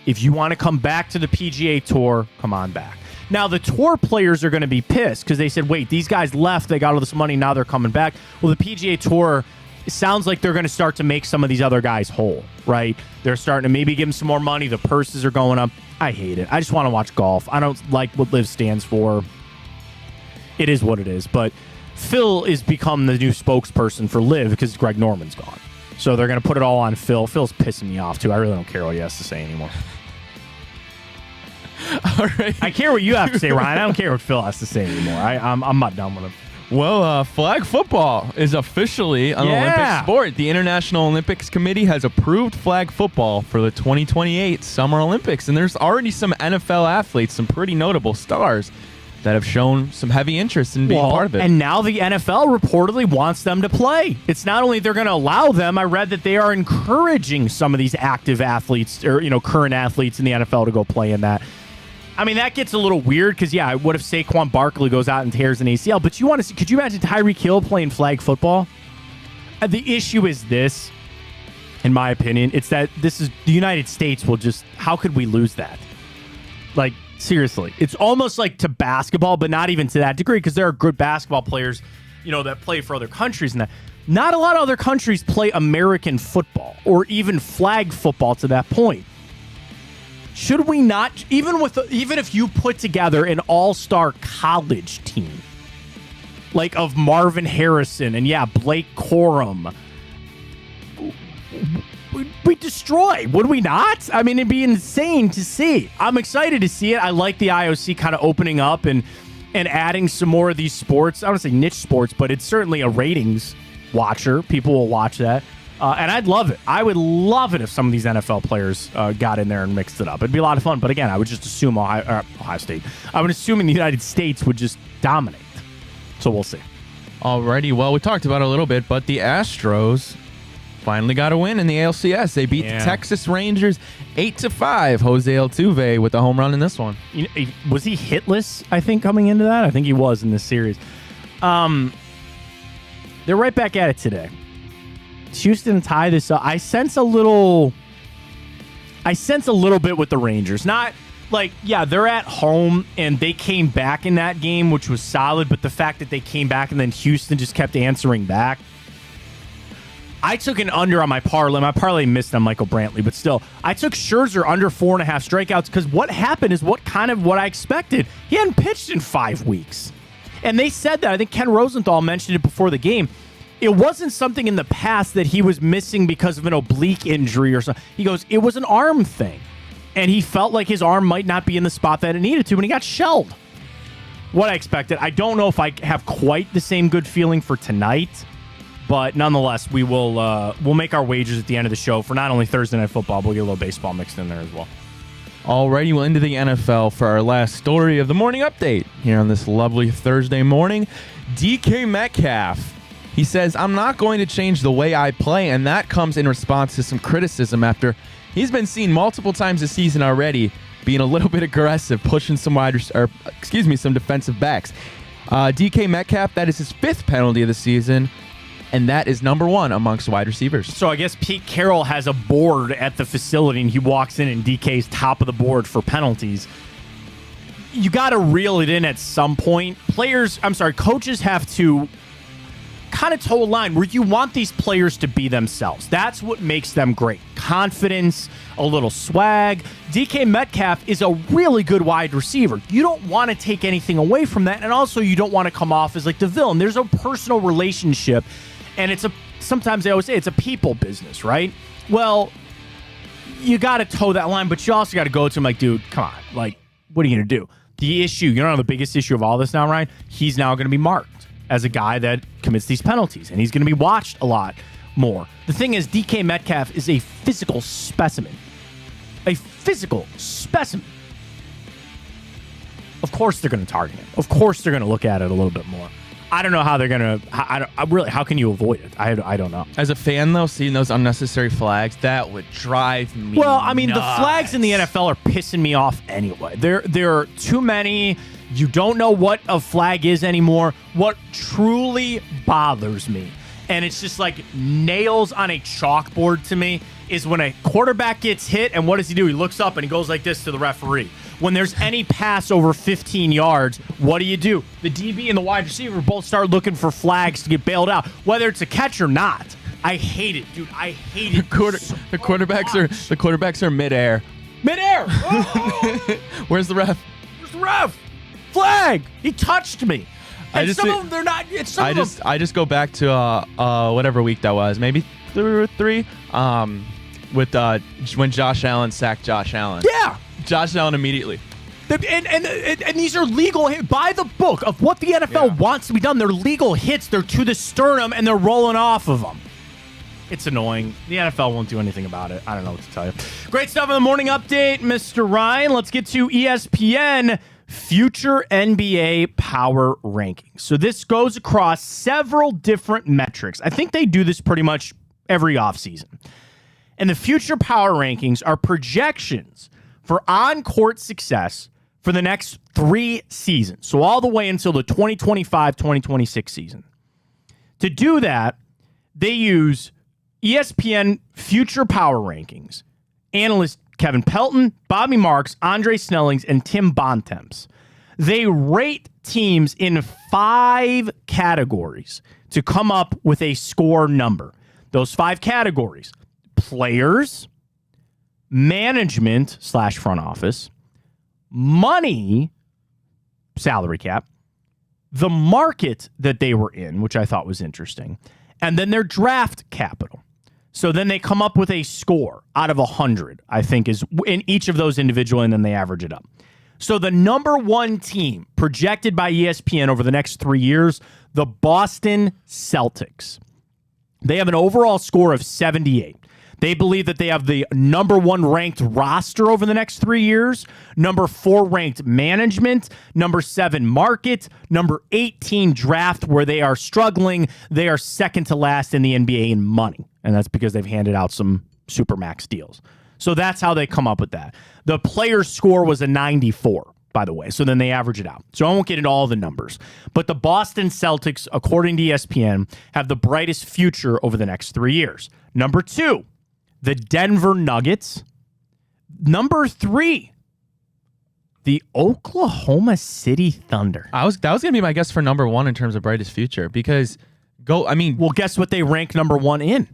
If you want to come back to the PGA Tour, come on back. Now, the tour players are going to be pissed because they said, wait, these guys left. They got all this money. Now they're coming back. Well, the PGA Tour, it sounds like they're going to start to make some of these other guys whole, right? They're starting to maybe give them some more money. The purses are going up. I hate it. I just want to watch golf. I don't like what LIV stands for. It is what it is. But Phil is become the new spokesperson for Liv because Greg Norman's gone. So they're going to put it all on Phil. Phil's pissing me off, too. I really don't care what he has to say anymore. All right. I care what you have to say, Ryan. I don't care what Phil has to say anymore. I'm not done with him. Well, flag football is officially an Olympic sport. The International Olympics Committee has approved flag football for the 2028 Summer Olympics, and there's already some NFL athletes, some pretty notable stars, that have shown some heavy interest in being part of it. And now the NFL reportedly wants them to play. It's not only they're going to allow them, I read that they are encouraging some of these active athletes or, current athletes in the NFL to go play in that. I mean, that gets a little weird because, what if Saquon Barkley goes out and tears an ACL? But could you imagine Tyreek Hill playing flag football? The issue is this, in my opinion, it's that the United States will just, how could we lose that? Like, seriously, it's almost like to basketball, but not even to that degree because there are good basketball players, that play for other countries and that. Not a lot of other countries play American football or even flag football to that point. Should we not, even if you put together an all-star college team, like of Marvin Harrison and Blake Corum, we destroy, would we not? I mean, it'd be insane to see. I'm excited to see it. I like the IOC kind of opening up and adding some more of these sports. I don't say niche sports, but it's certainly a ratings watcher. People will watch that. And I'd love it. I would love it if some of these NFL players got in there and mixed it up. It'd be a lot of fun. But again, I would just assume Ohio State. I would assume the United States would just dominate. So we'll see. Alrighty. Well, we talked about it a little bit, but the Astros finally got a win in the ALCS. They beat the Texas Rangers 8-5. Jose Altuve with a home run in this one. Was he hitless, I think, coming into that? I think he was in this series. They're right back at it today. Houston tie this up. I sense a little bit with the Rangers. Not like, they're at home and they came back in that game, which was solid, but the fact that they came back and then Houston just kept answering back. I took an under on my parlay. My parlay missed on Michael Brantley, but still, I took Scherzer under 4.5 strikeouts because what happened is what I expected. He hadn't pitched in 5 weeks. And they said that. I think Ken Rosenthal mentioned it before the game. It wasn't something in the past that he was missing because of an oblique injury or something. He goes, it was an arm thing. And he felt like his arm might not be in the spot that it needed to, and he got shelled. What I expected. I don't know if I have quite the same good feeling for tonight, but nonetheless, we'll make our wagers at the end of the show for not only Thursday Night Football, but we'll get a little baseball mixed in there as well. Alrighty, we'll into the NFL for our last story of the morning update here on this lovely Thursday morning. DK Metcalf. He says, I'm not going to change the way I play, and that comes in response to some criticism after he's been seen multiple times this season already being a little bit aggressive, pushing some some defensive backs. DK Metcalf, that is his 5th penalty of the season, and that is number 1 amongst wide receivers. So I guess Pete Carroll has a board at the facility, and he walks in and DK's top of the board for penalties. You got to reel it in at some point. Coaches have to kind of toe a line where you want these players to be themselves. That's what makes them great. Confidence, a little swag. DK Metcalf is a really good wide receiver. You don't want to take anything away from that, and also you don't want to come off as like the villain. There's a personal relationship, and sometimes they always say it's a people business, right? Well, you got to toe that line, but you also got to go to him like, dude, come on. Like, what are you going to do? The issue, the biggest issue of all this now, Ryan? He's now going to be marked as a guy that commits these penalties, and he's going to be watched a lot more. The thing is, DK Metcalf is a physical specimen. A physical specimen. Of course they're going to target him. Of course they're going to look at it a little bit more. I don't know how they're going to... how can you avoid it? I don't know. As a fan, though, seeing those unnecessary flags, that would drive me Well, I mean, nuts. The flags in the NFL are pissing me off anyway. There are too many... You don't know what a flag is anymore. What truly bothers me, and it's just like nails on a chalkboard to me, is when a quarterback gets hit, and what does he do? He looks up and he goes like this to the referee. When there's any pass over 15 yards, what do? The DB and the wide receiver both start looking for flags to get bailed out, whether it's a catch or not. I hate it, dude. I hate it. The quarterbacks are midair. Midair! Oh! Where's the ref? Where's the ref? Flag! He touched me. And just some think- of them, they're not. It's some of them. I just go back to whatever week that was, maybe three. With when Josh Allen sacked Josh Allen. Yeah. Josh Allen immediately. And these are legal hits by the book of what the NFL wants to be done. They're legal hits. They're to the sternum, and they're rolling off of them. It's annoying. The NFL won't do anything about it. I don't know what to tell you. Great stuff in the morning update, Mr. Ryan. Let's get to ESPN Future NBA Power Rankings. So this goes across several different metrics. I think they do this pretty much every offseason. And the Future Power Rankings are projections for on-court success for the next 3 seasons. So all the way until the 2025-2026 season. To do that, they use ESPN Future Power Rankings. Analysts Kevin Pelton, Bobby Marks, Andre Snellings, and Tim Bontemps. They rate teams in 5 categories to come up with a score number. Those 5 categories: players, management / front office, money, salary cap, the market that they were in, which I thought was interesting, and then their draft capital. So then they come up with a score out of 100, I think, is in each of those individual, and then they average it up. So the number 1 team projected by ESPN over the next 3 years, the Boston Celtics. They have an overall score of 78. They believe that they have the number 1 ranked roster over the next 3 years, number 4 ranked management, number 7 market, number 18 draft, where they are struggling. They are second to last in the NBA in money, and that's because they've handed out some Supermax deals. So that's how they come up with that. The player score was a 94, by the way, so then they average it out. So I won't get into all the numbers. But the Boston Celtics, according to ESPN, have the brightest future over the next 3 years. Number 2, the Denver Nuggets. Number 3, the Oklahoma City Thunder. That was going to be my guess for number 1 in terms of brightest future, because Well, guess what they rank number 1 in?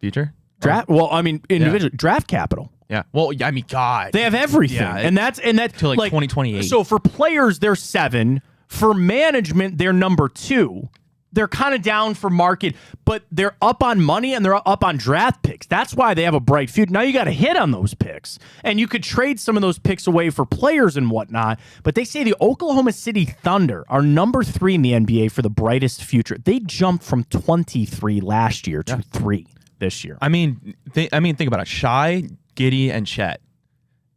future Draft. Well, I mean, individual draft capital. Yeah. Well, I mean, God. They have everything, Yeah, and that's till like 2028. So for players, they're 7. For management, they're number 2. They're kind of down for market, but they're up on money and they're up on draft picks. That's why they have a bright future. Now you got to hit on those picks, and you could trade some of those picks away for players and whatnot. But they say the Oklahoma City Thunder are number 3 in the NBA for the brightest future. They jumped from 23 last year to 3 this year. I mean, think about it. Shai, Giddey, and Chet.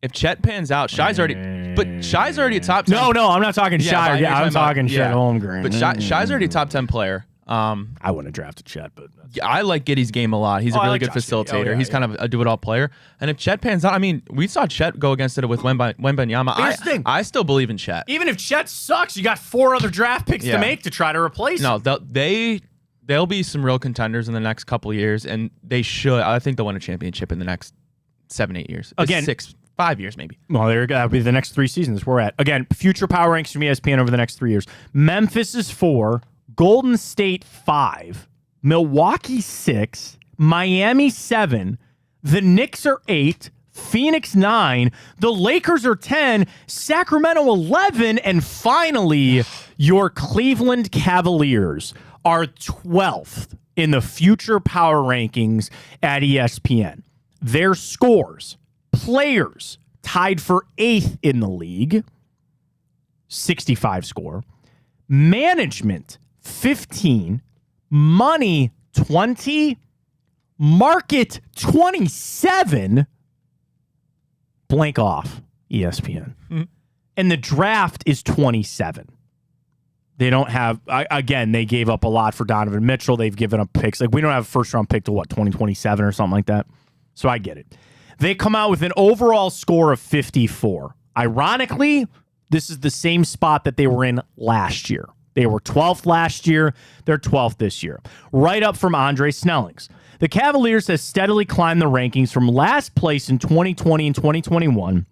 If Chet pans out, Shai's already a top 10. No, I'm not talking Shai. Yeah, I'm talking Chet Holmgren. But Shai's already a top 10 player. I wouldn't have drafted Chet, but I like Giddey's game a lot. He's a really good Josh Giddey. facilitator. He's kind of a do-it-all player. And if Chet pans out, I mean, we saw Chet go against it with Wembanyama. Here's the thing. I still believe in Chet. Even if Chet sucks, you got 4 other draft picks to make to try to replace him. No, they'll be some real contenders in the next couple of years, and they should. I think they'll win a championship in the next 7-8 years. Again, 5 years maybe. Well, that'll be the next 3 seasons we're at. Again, future power ranks from ESPN over the next 3 years. Memphis is 4, Golden State 5, Milwaukee 6, Miami 7, the Knicks are 8, Phoenix 9, the Lakers are 10, Sacramento 11, and finally, your Cleveland Cavaliers are 12th in the future power rankings at ESPN. Their scores: players tied for 8th in the league, 65 score. Management, 15. Money, 20. Market, 27. Blank off, ESPN. Mm-hmm. And the draft is 27. They don't have, again, they gave up a lot for Donovan Mitchell. They've given up picks. Like, we don't have a first-round pick to, 2027 or something like that? So I get it. They come out with an overall score of 54. Ironically, this is the same spot that they were in last year. They were 12th last year. They're 12th this year. Right up from Andre Snellings. The Cavaliers has steadily climbed the rankings from last place in 2020 and 2021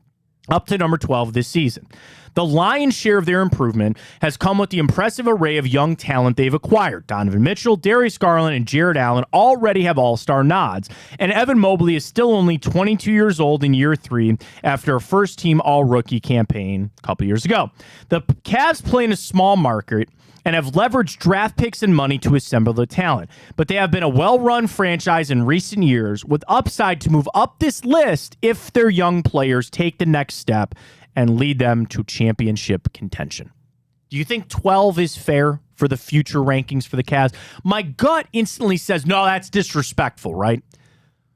up to number 12 this season. The lion's share of their improvement has come with the impressive array of young talent they've acquired. Donovan Mitchell, Darius Garland, and Jared Allen already have all-star nods, and Evan Mobley is still only 22 years old in year 3 after a first-team all-rookie campaign a couple years ago. The Cavs play in a small market and have leveraged draft picks and money to assemble the talent. But they have been a well-run franchise in recent years with upside to move up this list if their young players take the next step and lead them to championship contention. Do you think 12 is fair for the future rankings for the Cavs? My gut instantly says, no, that's disrespectful, right?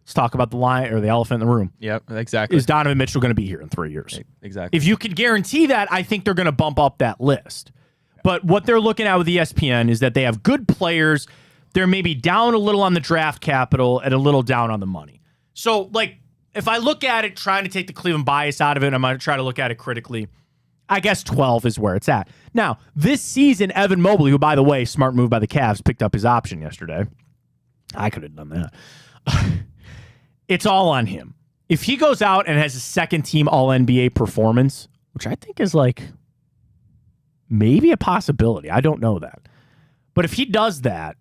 Let's talk about the lion or the elephant in the room. Yep, exactly. Is Donovan Mitchell going to be here in 3 years? Exactly. If you could guarantee that, I think they're going to bump up that list. But what they're looking at with ESPN is that they have good players. They're maybe down a little on the draft capital and a little down on the money. So, like, if I look at it, trying to take the Cleveland bias out of it, I'm going to try to look at it critically. I guess 12 is where it's at. Now, this season, Evan Mobley, who, by the way, smart move by the Cavs, picked up his option yesterday. I could have done that. It's all on him. If he goes out and has a second-team All-NBA performance, which I think is like maybe a possibility. I don't know that. But if he does that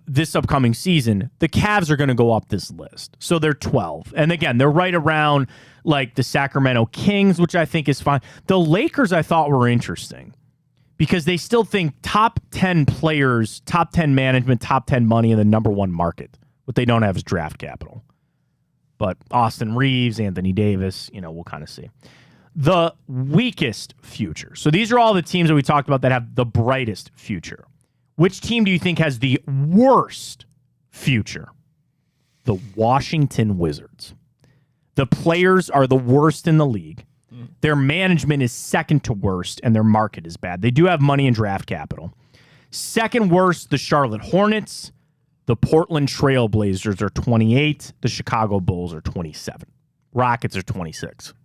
this upcoming season, the Cavs are going to go up this list. So they're 12. And again, they're right around like the Sacramento Kings, which I think is fine. The Lakers I thought were interesting because they still think top 10 players, top 10 management, top 10 money in the number one market. What they don't have is draft capital. But Austin Reeves, Anthony Davis, we'll kind of see. The weakest future. So these are all the teams that we talked about that have the brightest future. Which team do you think has the worst future? The Washington Wizards. The players are the worst in the league. Their management is second to worst, and their market is bad. They do have money and draft capital. Second worst, the Charlotte Hornets. The Portland Trail Blazers are 28. The Chicago Bulls are 27. Rockets are 26.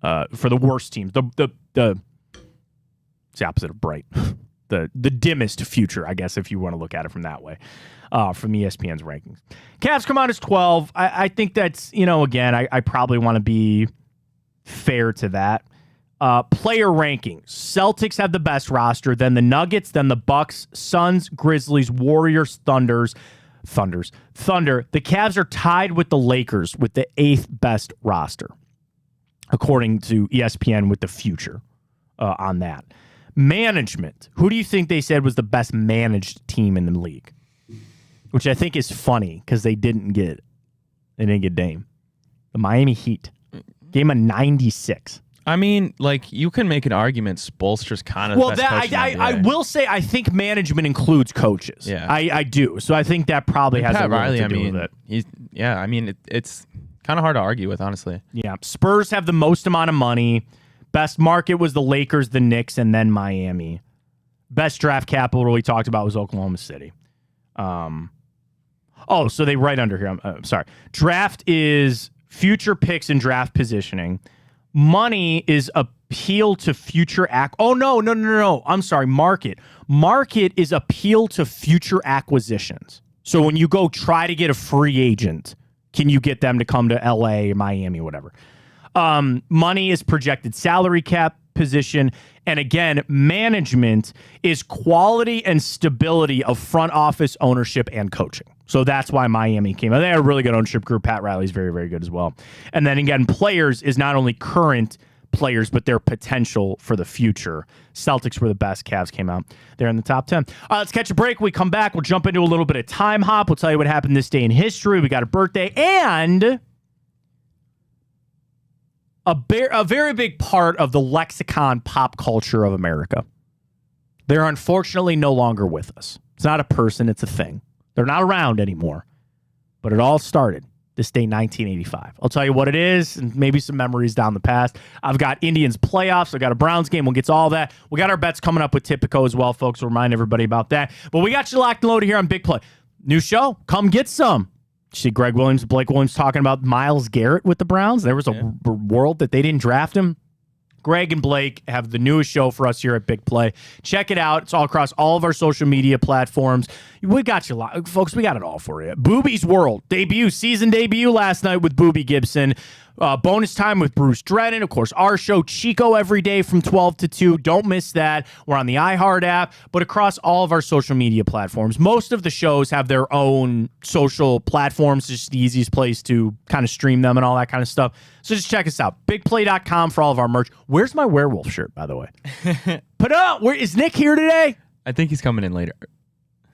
For the worst teams. It's the opposite of bright. The dimmest future, I guess, if you want to look at it from that way, from ESPN's rankings. Cavs come out as 12. I think that's, again, I probably want to be fair to that. Player rankings. Celtics have the best roster, then the Nuggets, then the Bucks, Suns, Grizzlies, Warriors, Thunder. The Cavs are tied with the Lakers with the 8th best roster, according to ESPN with the future on that. Management. Who do you think they said was the best managed team in the league? Which I think is funny because they didn't get Dame. The Miami Heat. Game of 96. I mean, like, you can make an argument Spoelstra's kind of well, the best coach in the I NBA. will say I think management includes coaches. Yeah. I do. So I think that probably has Pat a little Riley, to do with it. It's kind of hard to argue with, honestly. Yeah. Spurs have the most amount of money. Best market was the Lakers, the Knicks, and then Miami. Best draft capital we talked about was Oklahoma City. So they right under here. I'm sorry. Draft is future picks and draft positioning. Money is appeal to future no. I'm sorry. Market. Market is appeal to future acquisitions. So when you go try to get a free agent, can you get them to come to LA, Miami, whatever? Money is projected salary cap position. And again, management is quality and stability of front office ownership and coaching. So that's why Miami came out. They had a really good ownership group. Pat Riley's very, very good as well. And then again, players is not only current players, but their potential for the future. Celtics were the best. Cavs came out. They're in the top 10. Let's catch a break. We come back. We'll jump into a little bit of time hop. We'll tell you what happened this day in history. We got a birthday and a very big part of the lexicon pop culture of America. They're unfortunately no longer with us. It's not a person, it's a thing. They're not around anymore. But it all started this day, 1985. I'll tell you what it is and maybe some memories down the past. I've got Indians playoffs. I've got a Browns game. We'll get to all that. We got our bets coming up with Tipico as well, folks. We'll remind everybody about that. But we got you locked and loaded here on Big Play. New show. Come get some. See Blake Williams talking about Myles Garrett with the Browns. There was a world that they didn't draft him. Greg and Blake have the newest show for us here at Big Play. Check it out. It's all across all of our social media platforms. We got you, folks. We got it all for you. Booby's World season debut last night with Booby Gibson. Bonus time with Bruce Drennan. Of course, our show, Chico, every day from 12 to 2. Don't miss that. We're on the iHeart app, but across all of our social media platforms. Most of the shows have their own social platforms. It's just the easiest place to kind of stream them and all that kind of stuff. So just check us out. BigPlay.com for all of our merch. Where's my werewolf shirt, by the way? Is Nick here today? I think he's coming in later.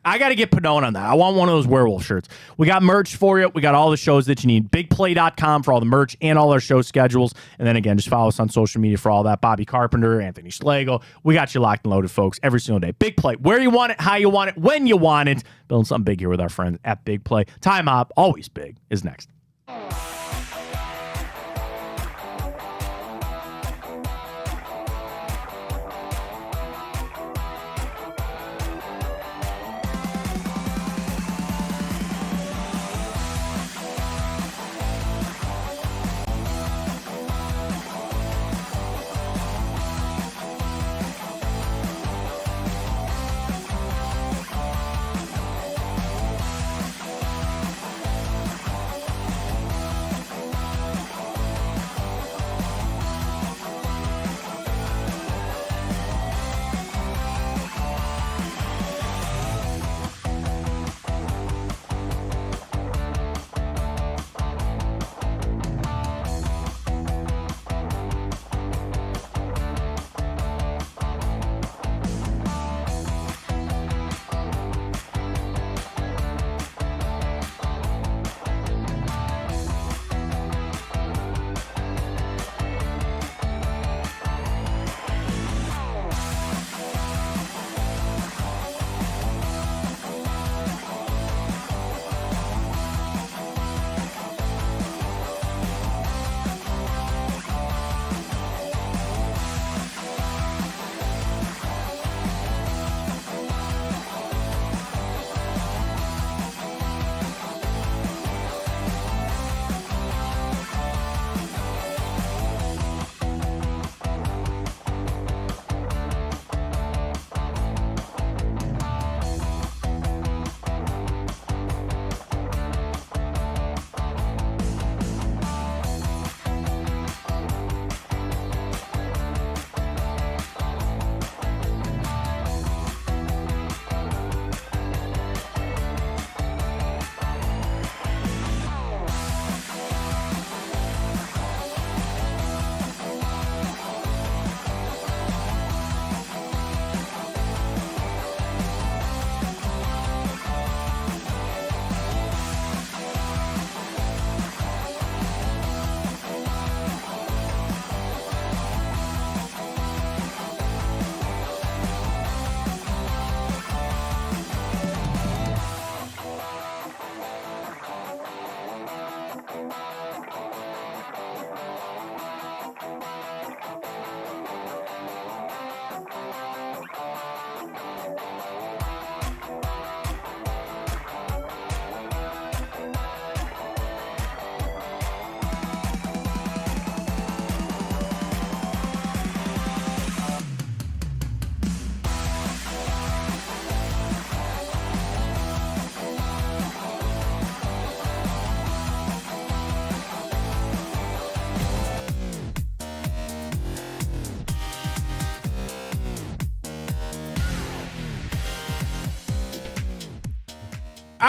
I got to get Padone on that. I want one of those werewolf shirts. We got merch for you. We got all the shows that you need. BigPlay.com for all the merch and all our show schedules. And then again, just follow us on social media for all that. Bobby Carpenter, Anthony Schlegel. We got you locked and loaded, folks, every single day. Big Play. Where you want it, how you want it, when you want it. Building something big here with our friends at Big Play. Time Hop, always big, is next.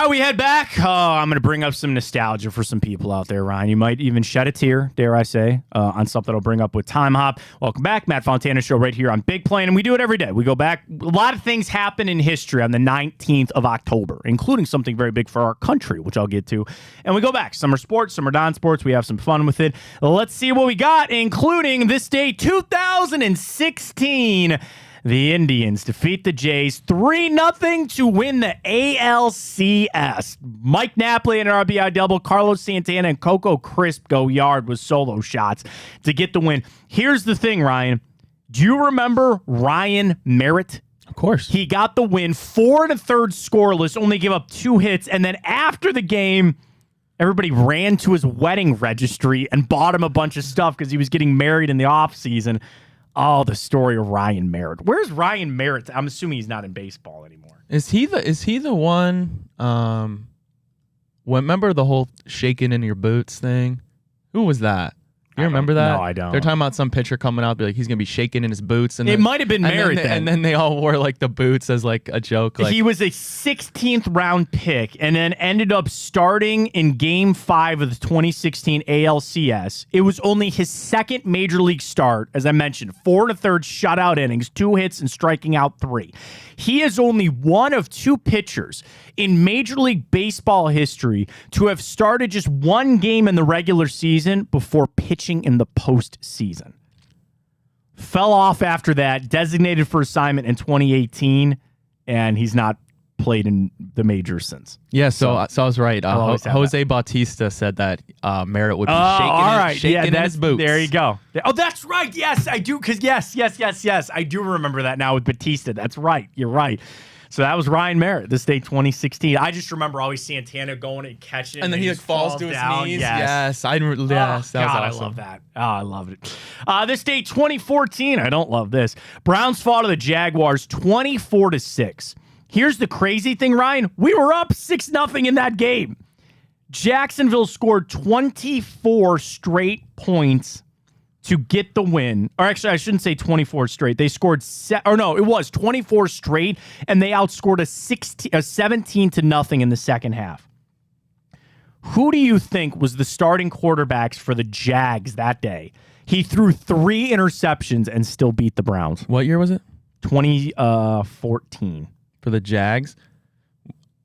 We head back. Oh, I'm going to bring up some nostalgia for some people out there, Ryan. You might even shed a tear, dare I say, on something I'll bring up with Time Hop. Welcome back. Matt Fontana Show right here on Big Play, and we do it every day. We go back. A lot of things happen in history on the 19th of October, including something very big for our country, which I'll get to. And we go back. Some are sports, some are non-sports. We have some fun with it. Let's see what we got, including this day, 2016. The Indians defeat the Jays 3-0 to win the ALCS. Mike Napoli and an RBI double. Carlos Santana and Coco Crisp go yard with solo shots to get the win. Here's the thing, Ryan. Do you remember Ryan Merritt? Of course. He got the win, 4 1/3 scoreless, only gave up 2 hits, and then after the game, everybody ran to his wedding registry and bought him a bunch of stuff because he was getting married in the offseason. Oh, the story of Ryan Merritt. Where's Ryan Merritt? I'm assuming he's not in baseball anymore. Is he the one? Remember the whole shaking in your boots thing? Who was that? You remember that? No, I don't. They're talking about some pitcher coming out, be like he's gonna be shaking in his boots, and It might have been Merritt then. And then they all wore like the boots as like a joke. Like, he was a 16th round pick and then ended up starting in Game 5 of the 2016 ALCS. It was only his second major league start, as I mentioned, 4 1/3 shutout innings, 2 hits, and striking out 3. He is only one of 2 pitchers in Major League Baseball history to have started just 1 game in the regular season before pitching in the postseason. Fell off after that, designated for assignment in 2018, and he's not played in the majors since. yeah, so I was right. always have Jose Bautista said that Merritt would be shaking in his boots. There you go. Oh, that's right. Yes, I do. Because yes. I do remember that now with Batista. That's right. You're right. So that was Ryan Merritt, this day 2016. I just remember always Santana going and catching it. And then he like falls to his down. knees. Yes. That was God, awesome. I love that. Oh, I loved it. This day 2014. I don't love this. Browns fall to the Jaguars 24-6. Here's the crazy thing, Ryan. We were up 6-0 in that game. Jacksonville scored 24 straight points to get the win. Or actually, I shouldn't say 24 straight. They scored it was 24 straight, and they outscored a 17-0 in the second half. Who do you think was the starting quarterbacks for the Jags that day? He threw 3 interceptions and still beat the Browns. What year was it? 2014. For the Jags?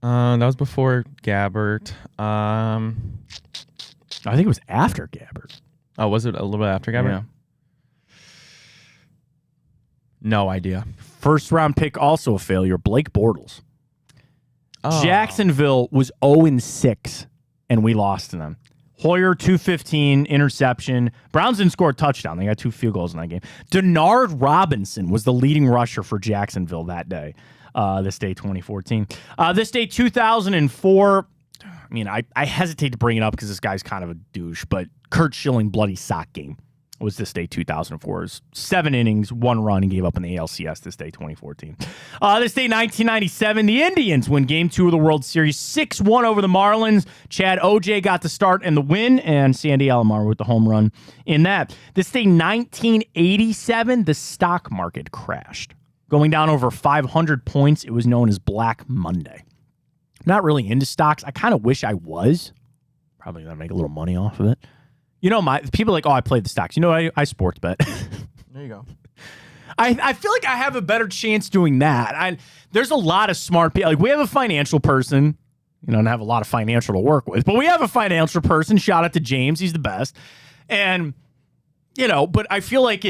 That was before Gabbert. I think it was after Gabbert. Oh, was it a little bit after Gabbert? Yeah. No idea. First round pick, also a failure, Blake Bortles. Oh. Jacksonville was 0-6, and we lost to them. Hoyer, 215, interception. Browns didn't score a touchdown. They got 2 field goals in that game. Denard Robinson was the leading rusher for Jacksonville that day. This day, 2014. This day, 2004. I mean, I hesitate to bring it up because this guy's kind of a douche, but Kurt Schilling bloody sock game was this day, 2004. It was 7 innings, 1 run, and gave up in the ALCS this day, 2014. This day, 1997, the Indians win Game 2 of the World Series, 6-1 over the Marlins. Chad O.J. got the start and the win, and Sandy Alomar with the home run in that. This day, 1987, the stock market crashed. Going down over 500 points, it was known as Black Monday. Not really into stocks. I kind of wish I was. Probably going to make a little money off of it. You know, people are like, oh, I played the stocks. You know, I sports bet. There you go. I feel like I have a better chance doing that. There's a lot of smart people. Like, we have a financial person. You know, and I have a lot of financial to work with. But we have a financial person. Shout out to James. He's the best. And, you know, but I feel like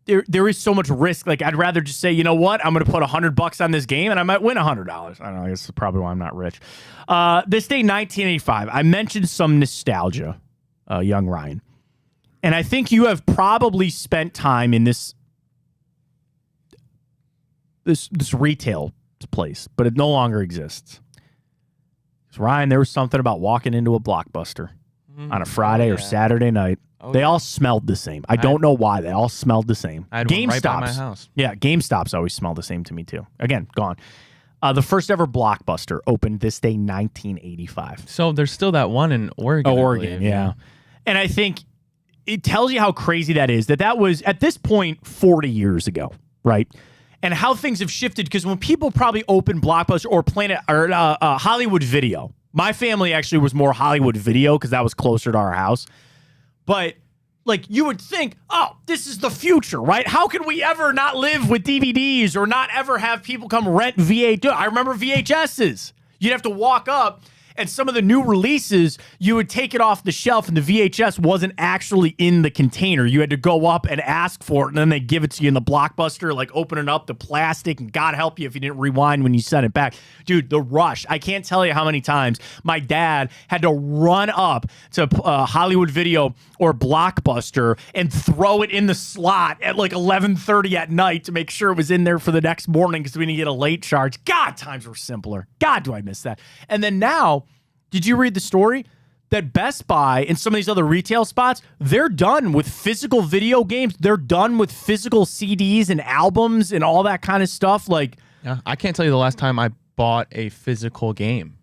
there is so much risk. Like, I'd rather just say, you know what? I'm going to put $100 on this game, and I might win $100. I don't know. I guess that's probably why I'm not rich. This day, 1985. I mentioned some nostalgia, young Ryan. And I think you have probably spent time in this retail place, but it no longer exists. So, Ryan, there was something about walking into a Blockbuster on a Friday or Saturday night. They all smelled the same. I don't know why. They all smelled the same. I had one right by my house. Yeah, GameStops always smell the same to me, too. Again, gone. The first ever Blockbuster opened this day, 1985. So there's still that one in Oregon. Oregon, yeah. And I think it tells you how crazy that is, that was, at this point, 40 years ago, right? And how things have shifted, because when people probably open Blockbuster or Hollywood Video, my family actually was more Hollywood Video because that was closer to our house. But, like, you would think, oh, this is the future, right? How can we ever not live with DVDs or not ever have people come rent VHS? I remember VHSs. You'd have to walk up, and some of the new releases, you would take it off the shelf, and the VHS wasn't actually in the container. You had to go up and ask for it, and then they give it to you in the Blockbuster, like opening up the plastic, and God help you if you didn't rewind when you sent it back. Dude, the rush. I can't tell you how many times my dad had to run up to Hollywood Video or Blockbuster and throw it in the slot at like 11:30 at night to make sure it was in there for the next morning because we didn't get a late charge. God, times were simpler. God, do I miss that. And then now, did you read the story that Best Buy and some of these other retail spots, they're done with physical video games. They're done with physical CDs and albums and all that kind of stuff. Like, Yeah, I can't tell you the last time I bought a physical game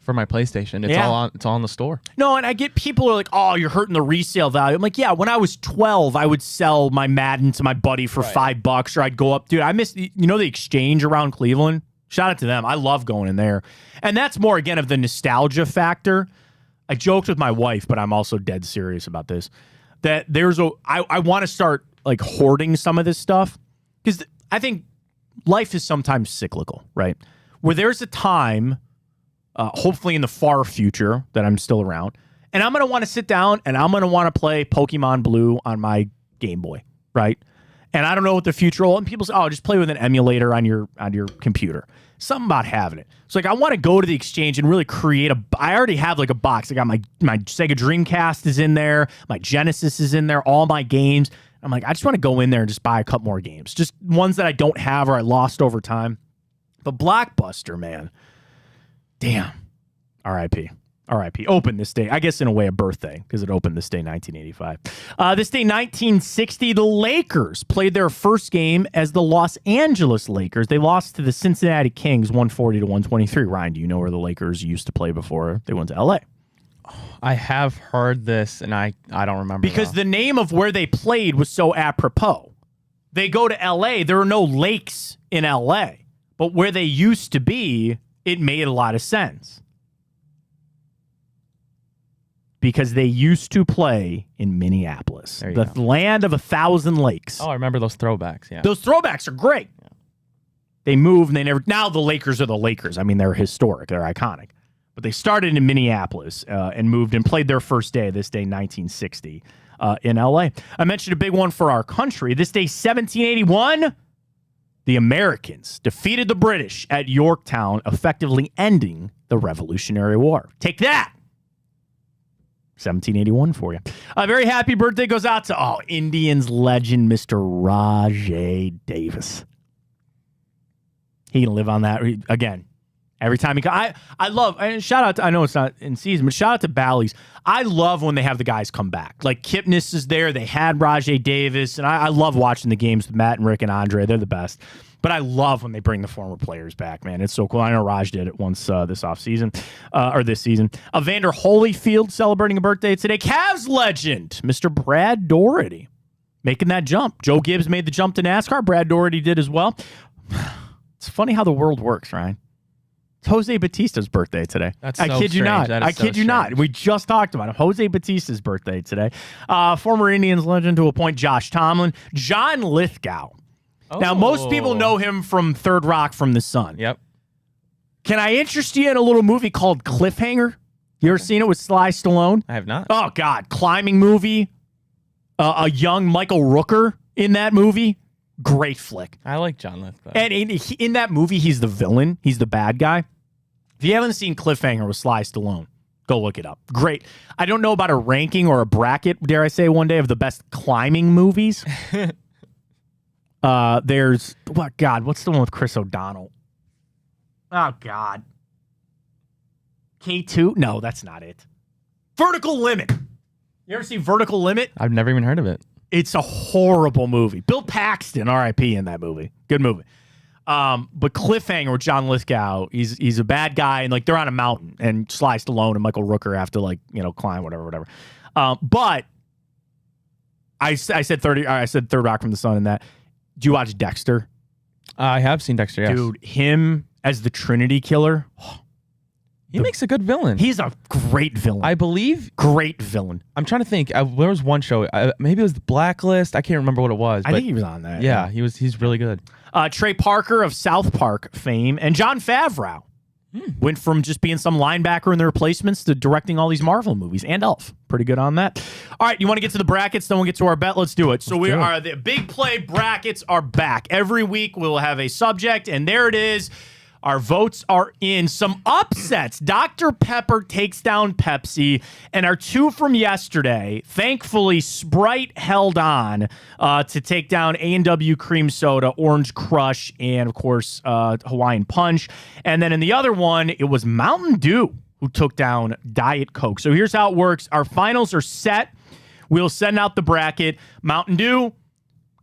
for my PlayStation. It's all in the store. No, and I get people are like, "Oh, you're hurting the resale value." I'm like, "Yeah, when I was 12, I would sell my Madden to my buddy for $5, or I'd go up, dude. I miss the exchange around Cleveland. Shout out to them. I love going in there, and that's more again of the nostalgia factor. I joked with my wife, but I'm also dead serious about this. That I want to start like hoarding some of this stuff because I think life is sometimes cyclical, right? Where there's a time. Hopefully in the far future that I'm still around. And I'm going to want to sit down and I'm going to want to play Pokemon Blue on my Game Boy, right? And I don't know what the future will. And people say, just play with an emulator on your computer. Something about having it. So like I want to go to the exchange and really create I already have like a box. I got my Sega Dreamcast is in there. My Genesis is in there. All my games. I'm like, I just want to go in there and just buy a couple more games. Just ones that I don't have or I lost over time. But Blockbuster, man. Damn. R.I.P. R.I.P. Opened this day. I guess in a way a birthday because it opened this day 1985. This day 1960, the Lakers played their first game as the Los Angeles Lakers. They lost to the Cincinnati Kings 140-123. Ryan, do you know where the Lakers used to play before they went to L.A.? I have heard this, and I don't remember. Because the name of where they played was so apropos. They go to L.A. There are no lakes in L.A., but where they used to be, it made a lot of sense. Because they used to play in Minneapolis, the land of 1,000 lakes. Oh, I remember those throwbacks, yeah. Those throwbacks are great. Yeah. They moved and they never... Now the Lakers are the Lakers. I mean, they're historic. They're iconic. But they started in Minneapolis and moved and played their first day, this day, 1960, in L.A. I mentioned a big one for our country. This day, 1781... The Americans defeated the British at Yorktown, effectively ending the Revolutionary War. Take that! 1781 for you. A very happy birthday goes out to, Indians legend, Mr. Rajay Davis. He can live on that again. Every time he comes. I love, and shout out to, I know it's not in season, but shout out to Bally's. I love when they have the guys come back. Like Kipnis is there. They had Rajay Davis, and I love watching the games with Matt and Rick and Andre. They're the best. But I love when they bring the former players back, man. It's so cool. I know Raj did it once this offseason, or this season. Evander Holyfield celebrating a birthday today. Cavs legend, Mr. Brad Daugherty, making that jump. Joe Gibbs made the jump to NASCAR. Brad Daugherty did as well. It's funny how the world works, Ryan. It's Jose Batista's birthday today. I kid you not. I kid you not. We just talked about him. Jose Batista's birthday today. Former Indians legend to a point, Josh Tomlin. John Lithgow. Now, most people know him from Third Rock from the Sun. Yep. Can I interest you in a little movie called Cliffhanger? You ever seen it with Sly Stallone? I have not. Oh, God. Climbing movie. A young Michael Rooker in that movie. Great flick. I like John Lithgow. And in that movie, he's the villain. He's the bad guy. If you haven't seen Cliffhanger with Sly Stallone, go look it up. Great. I don't know about a ranking or a bracket, dare I say, one day of the best climbing movies. There's what's the one with Chris O'Donnell? Oh God. K2? No, that's not it. Vertical Limit. You ever see Vertical Limit? I've never even heard of it. It's a horrible movie. Bill Paxton, R.I.P. in that movie. Good movie. But Cliffhanger with John Lithgow, he's a bad guy, and like they're on a mountain, and Sly Stallone and Michael Rooker have to climb whatever. But I said Third Rock from the Sun in that. Do you watch Dexter? I have seen Dexter, yes. Dude, him as the Trinity Killer. He makes a good villain. He's a great villain. I believe. Great villain. I'm trying to think. There was one show. Maybe it was The Blacklist. I can't remember what it was. I think he was on that. Yeah, he's really good. Trey Parker of South Park fame and Jon Favreau went from just being some linebacker in the replacements to directing all these Marvel movies and Elf. Pretty good on that. All right, you want to get to the brackets? Then we'll get to our bet. Let's do it. So the big play brackets are back. Every week we'll have a subject, and there it is. Our votes are in. Some upsets. Dr. Pepper takes down Pepsi. And our two from yesterday, thankfully, Sprite held on to take down A&W Cream Soda, Orange Crush, and, of course, Hawaiian Punch. And then in the other one, it was Mountain Dew who took down Diet Coke. So here's how it works. Our finals are set. We'll send out the bracket. Mountain Dew,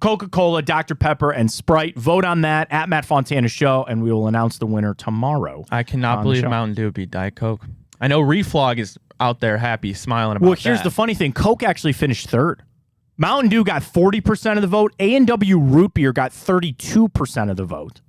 Coca-Cola, Dr. Pepper, and Sprite. Vote on that at Matt Fontana Show, and we will announce the winner tomorrow. I cannot believe Mountain Dew beat Diet Coke. I know Reflog is out there happy, smiling about that. Well, here's the funny thing. Coke actually finished third. Mountain Dew got 40% of the vote. A&W Root Beer got 32% of the vote.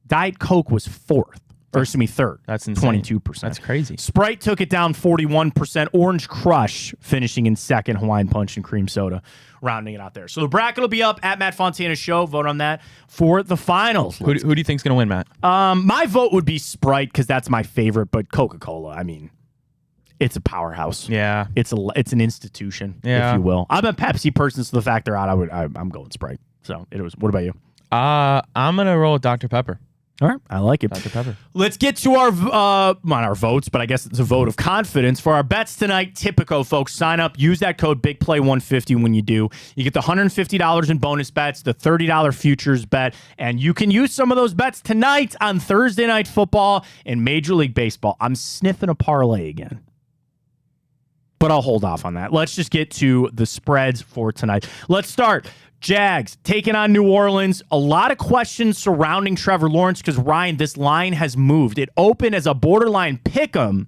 Diet Coke was fourth. Or, excuse me, third. That's insane. 22%. That's crazy. Sprite took it down 41%. Orange Crush finishing in second. Hawaiian Punch and Cream Soda rounding it out there. So the bracket will be up at Matt Fontana Show. Vote on that for the finals. Who do you think's going to win, Matt? My vote would be Sprite because that's my favorite, but Coca-Cola, I mean, it's a powerhouse. Yeah. It's an institution, yeah, if you will. I'm a Pepsi person, so the fact they're out, I'm going Sprite. So it was. What about you? I'm going to roll with Dr. Pepper. All right, I like it. Dr. Pepper. Let's get to not our votes, but I guess it's a vote of confidence. For our bets tonight, Tipico, folks, sign up. Use that code BIGPLAY150 when you do. You get the $150 in bonus bets, the $30 futures bet, and you can use some of those bets tonight on Thursday Night Football and Major League Baseball. I'm sniffing a parlay again, but I'll hold off on that. Let's just get to the spreads for tonight. Let's start. Jags taking on New Orleans. A lot of questions surrounding Trevor Lawrence because, Ryan, this line has moved. It opened as a borderline pick'em.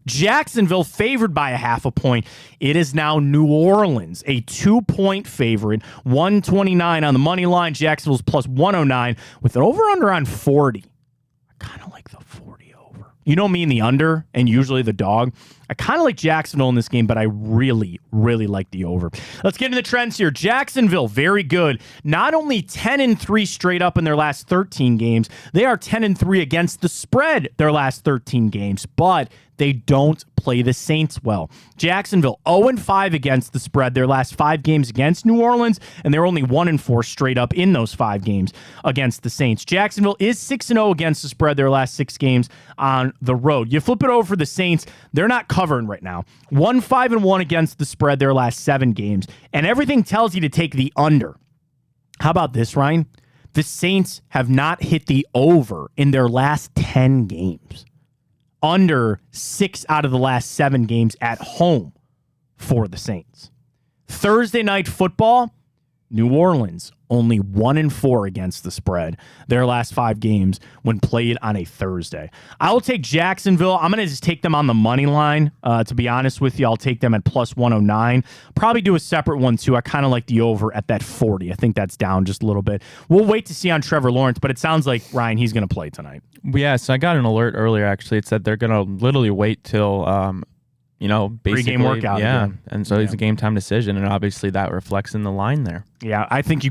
Jacksonville favored by 0.5 point. It is now New Orleans, a 2-point favorite. 129 on the money line. Jacksonville's plus 109 with an over-under on 40. I kind of like the 40 over. You know me and the under and usually the dog. I kind of like Jacksonville in this game, but I really, really like the over. Let's get into the trends here. Jacksonville, very good. Not only 10-3 straight up in their last 13 games, they are 10-3 against the spread their last 13 games, but they don't play the Saints well. Jacksonville 0-5 against the spread their last 5 games against New Orleans, and they're only 1-4 straight up in those 5 games against the Saints. Jacksonville is 6-0 against the spread their last 6 games on the road. You flip it over for the Saints, they're not covering right now. 1-5-1 against the spread their last 7 games, and everything tells you to take the under. How about this, Ryan? The Saints have not hit the over in their last 10 games. Under 6 out of the last 7 games at home for the Saints. Thursday Night Football, New Orleans only 1-4 against the spread their last 5 games when played on a Thursday. I will take Jacksonville. I'm going to just take them on the money line. To be honest with you, I'll take them at plus 109. Probably do a separate one too. I kind of like the over at that 40. I think that's down just a little bit. We'll wait to see on Trevor Lawrence, but it sounds like, Ryan, he's going to play tonight. Yeah, so I got an alert earlier, actually. It said they're going to literally wait till basically pre-game workout. Yeah, again. and so it's a game time decision, and obviously that reflects in the line there. Yeah, I think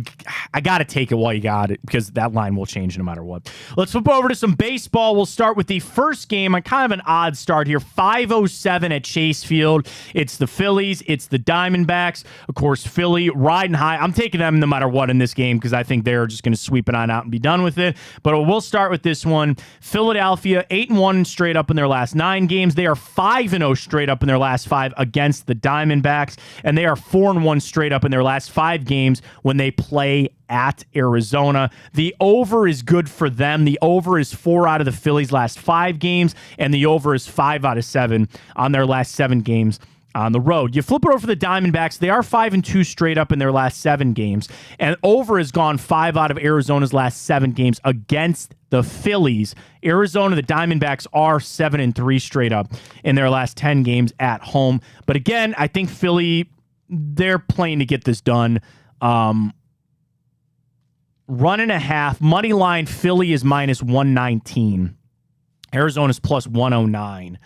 I got to take it while you got it because that line will change no matter what. Let's flip over to some baseball. We'll start with the first game. Kind of an odd start here. 5:07 at Chase Field. It's the Phillies. It's the Diamondbacks. Of course, Philly riding high. I'm taking them no matter what in this game because I think they're just going to sweep it on out and be done with it. But we'll start with this one. Philadelphia, 8-1 straight up in their last 9 games. They are 5-0 straight up in their last 5 against the Diamondbacks. And they are 4-1 straight up in their last 5 games when they play at Arizona. The over is good for them. The over is 4 out of the Phillies' last 5 games, and the over is 5 out of 7 on their last 7 games on the road. You flip it over for the Diamondbacks. They are 5-2 straight up in their last 7 games, and over has gone 5 out of Arizona's last 7 games against the Phillies. Arizona, the Diamondbacks are 7-3 straight up in their last 10 games at home. But again, I think Philly, they're playing to get this done. 1.5 money line. Philly is minus 119. Arizona's plus 109,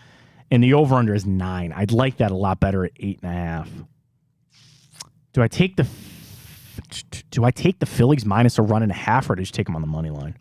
and the over under is 9. I'd like that a lot better at 8.5. Do I take the Phillies minus a 1.5, or do I just take them on the money line?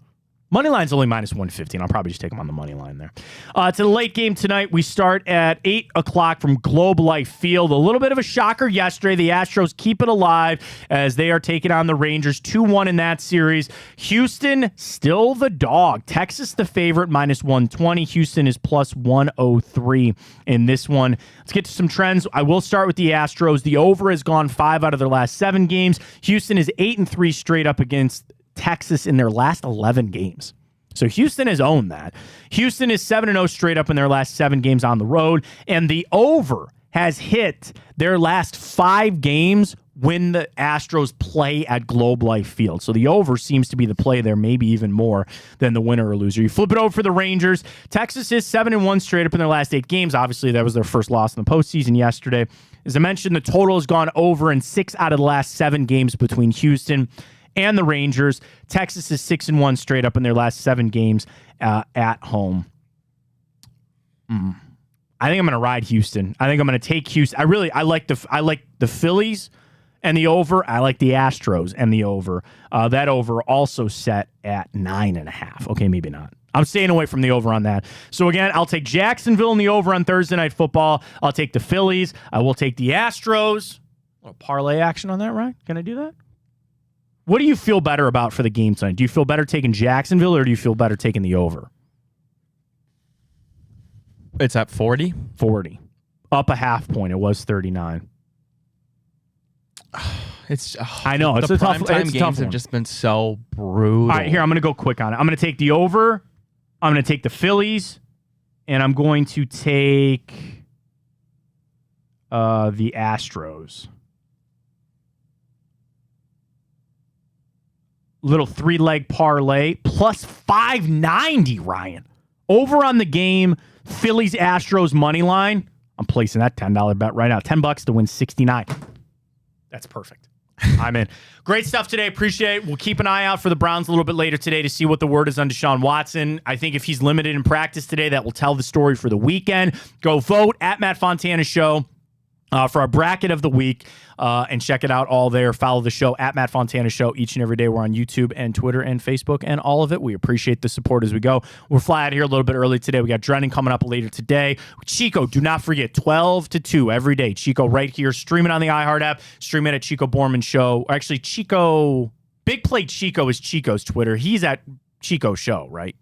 Money line's only minus 150, and I'll probably just take them on the money line there. To the late game tonight, we start at 8 o'clock from Globe Life Field. A little bit of a shocker yesterday. The Astros keep it alive as they are taking on the Rangers 2-1 in that series. Houston, still the dog. Texas, the favorite, minus 120. Houston is plus 103 in this one. Let's get to some trends. I will start with the Astros. The over has gone 5 out of their last 7 games. Houston is 8-3 straight up against Texas in their last 11 games. So Houston has owned that. Houston is 7-0 straight up in their last 7 games on the road, and the over has hit their last 5 games when the Astros play at Globe Life Field. So the over seems to be the play there, maybe even more than the winner or loser. You flip it over for the Rangers. Texas is 7-1 straight up in their last 8 games. Obviously, that was their first loss in the postseason yesterday. As I mentioned, the total has gone over in 6 out of the last 7 games between Houston and the Rangers. Texas is 6-1 straight up in their last 7 games at home. I think I'm going to ride Houston. I think I'm going to take Houston. I like the Phillies and the over. I like the Astros and the over. That over also set at 9.5. Okay, maybe not. I'm staying away from the over on that. So again, I'll take Jacksonville in the over on Thursday Night Football. I'll take the Phillies. I will take the Astros. A little parlay action on that, right? Can I do that? What do you feel better about for the game tonight? Do you feel better taking Jacksonville or do you feel better taking the over? It's at 40? 40. Up a half point. It was 39. I know. It's a tough primetime games one. have just been so brutal. All right, here, I'm going to go quick on it. I'm going to take the over. I'm going to take the Phillies. And I'm going to take the Astros. Little 3-leg parlay. Plus 590, Ryan. Over on the game, Phillies Astros money line. I'm placing that $10 bet right now. $10 to win 69. That's perfect. I'm in. Great stuff today. Appreciate it. We'll keep an eye out for the Browns a little bit later today to see what the word is on Deshaun Watson. I think if he's limited in practice today, that will tell the story for the weekend. Go vote at Matt Fontana Show for our bracket of the week, and check it out all there. Follow the show at Matt Fontana Show each and every day. We're on YouTube and Twitter and Facebook and all of it. We appreciate the support as we go. We'll fly out here a little bit early today. We got Drennan coming up later today. Chico, do not forget, 12 to 2 every day. Chico right here. Stream it on the iHeart app. Stream it at Chico Borman Show. Actually, Chico, Big Play Chico is Chico's Twitter. He's at Chico Show, right?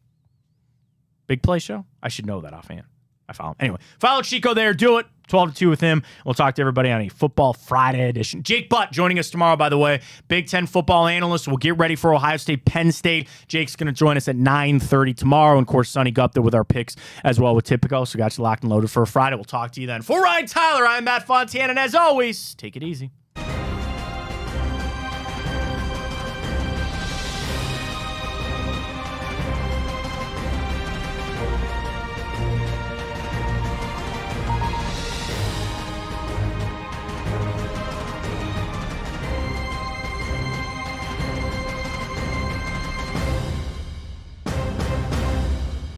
Big Play Show? I should know that offhand. I follow him. Anyway, follow Chico there. Do it. 12 to 2 with him. We'll talk to everybody on a Football Friday edition. Jake Butt joining us tomorrow, by the way. Big Ten football analyst. We'll get ready for Ohio State, Penn State. Jake's going to join us at 9:30 tomorrow. And, of course, Sonny Gupta with our picks as well with Tipico. So got you locked and loaded for a Friday. We'll talk to you then. For Ryan Tyler, I'm Matt Fontana. And, as always, take it easy.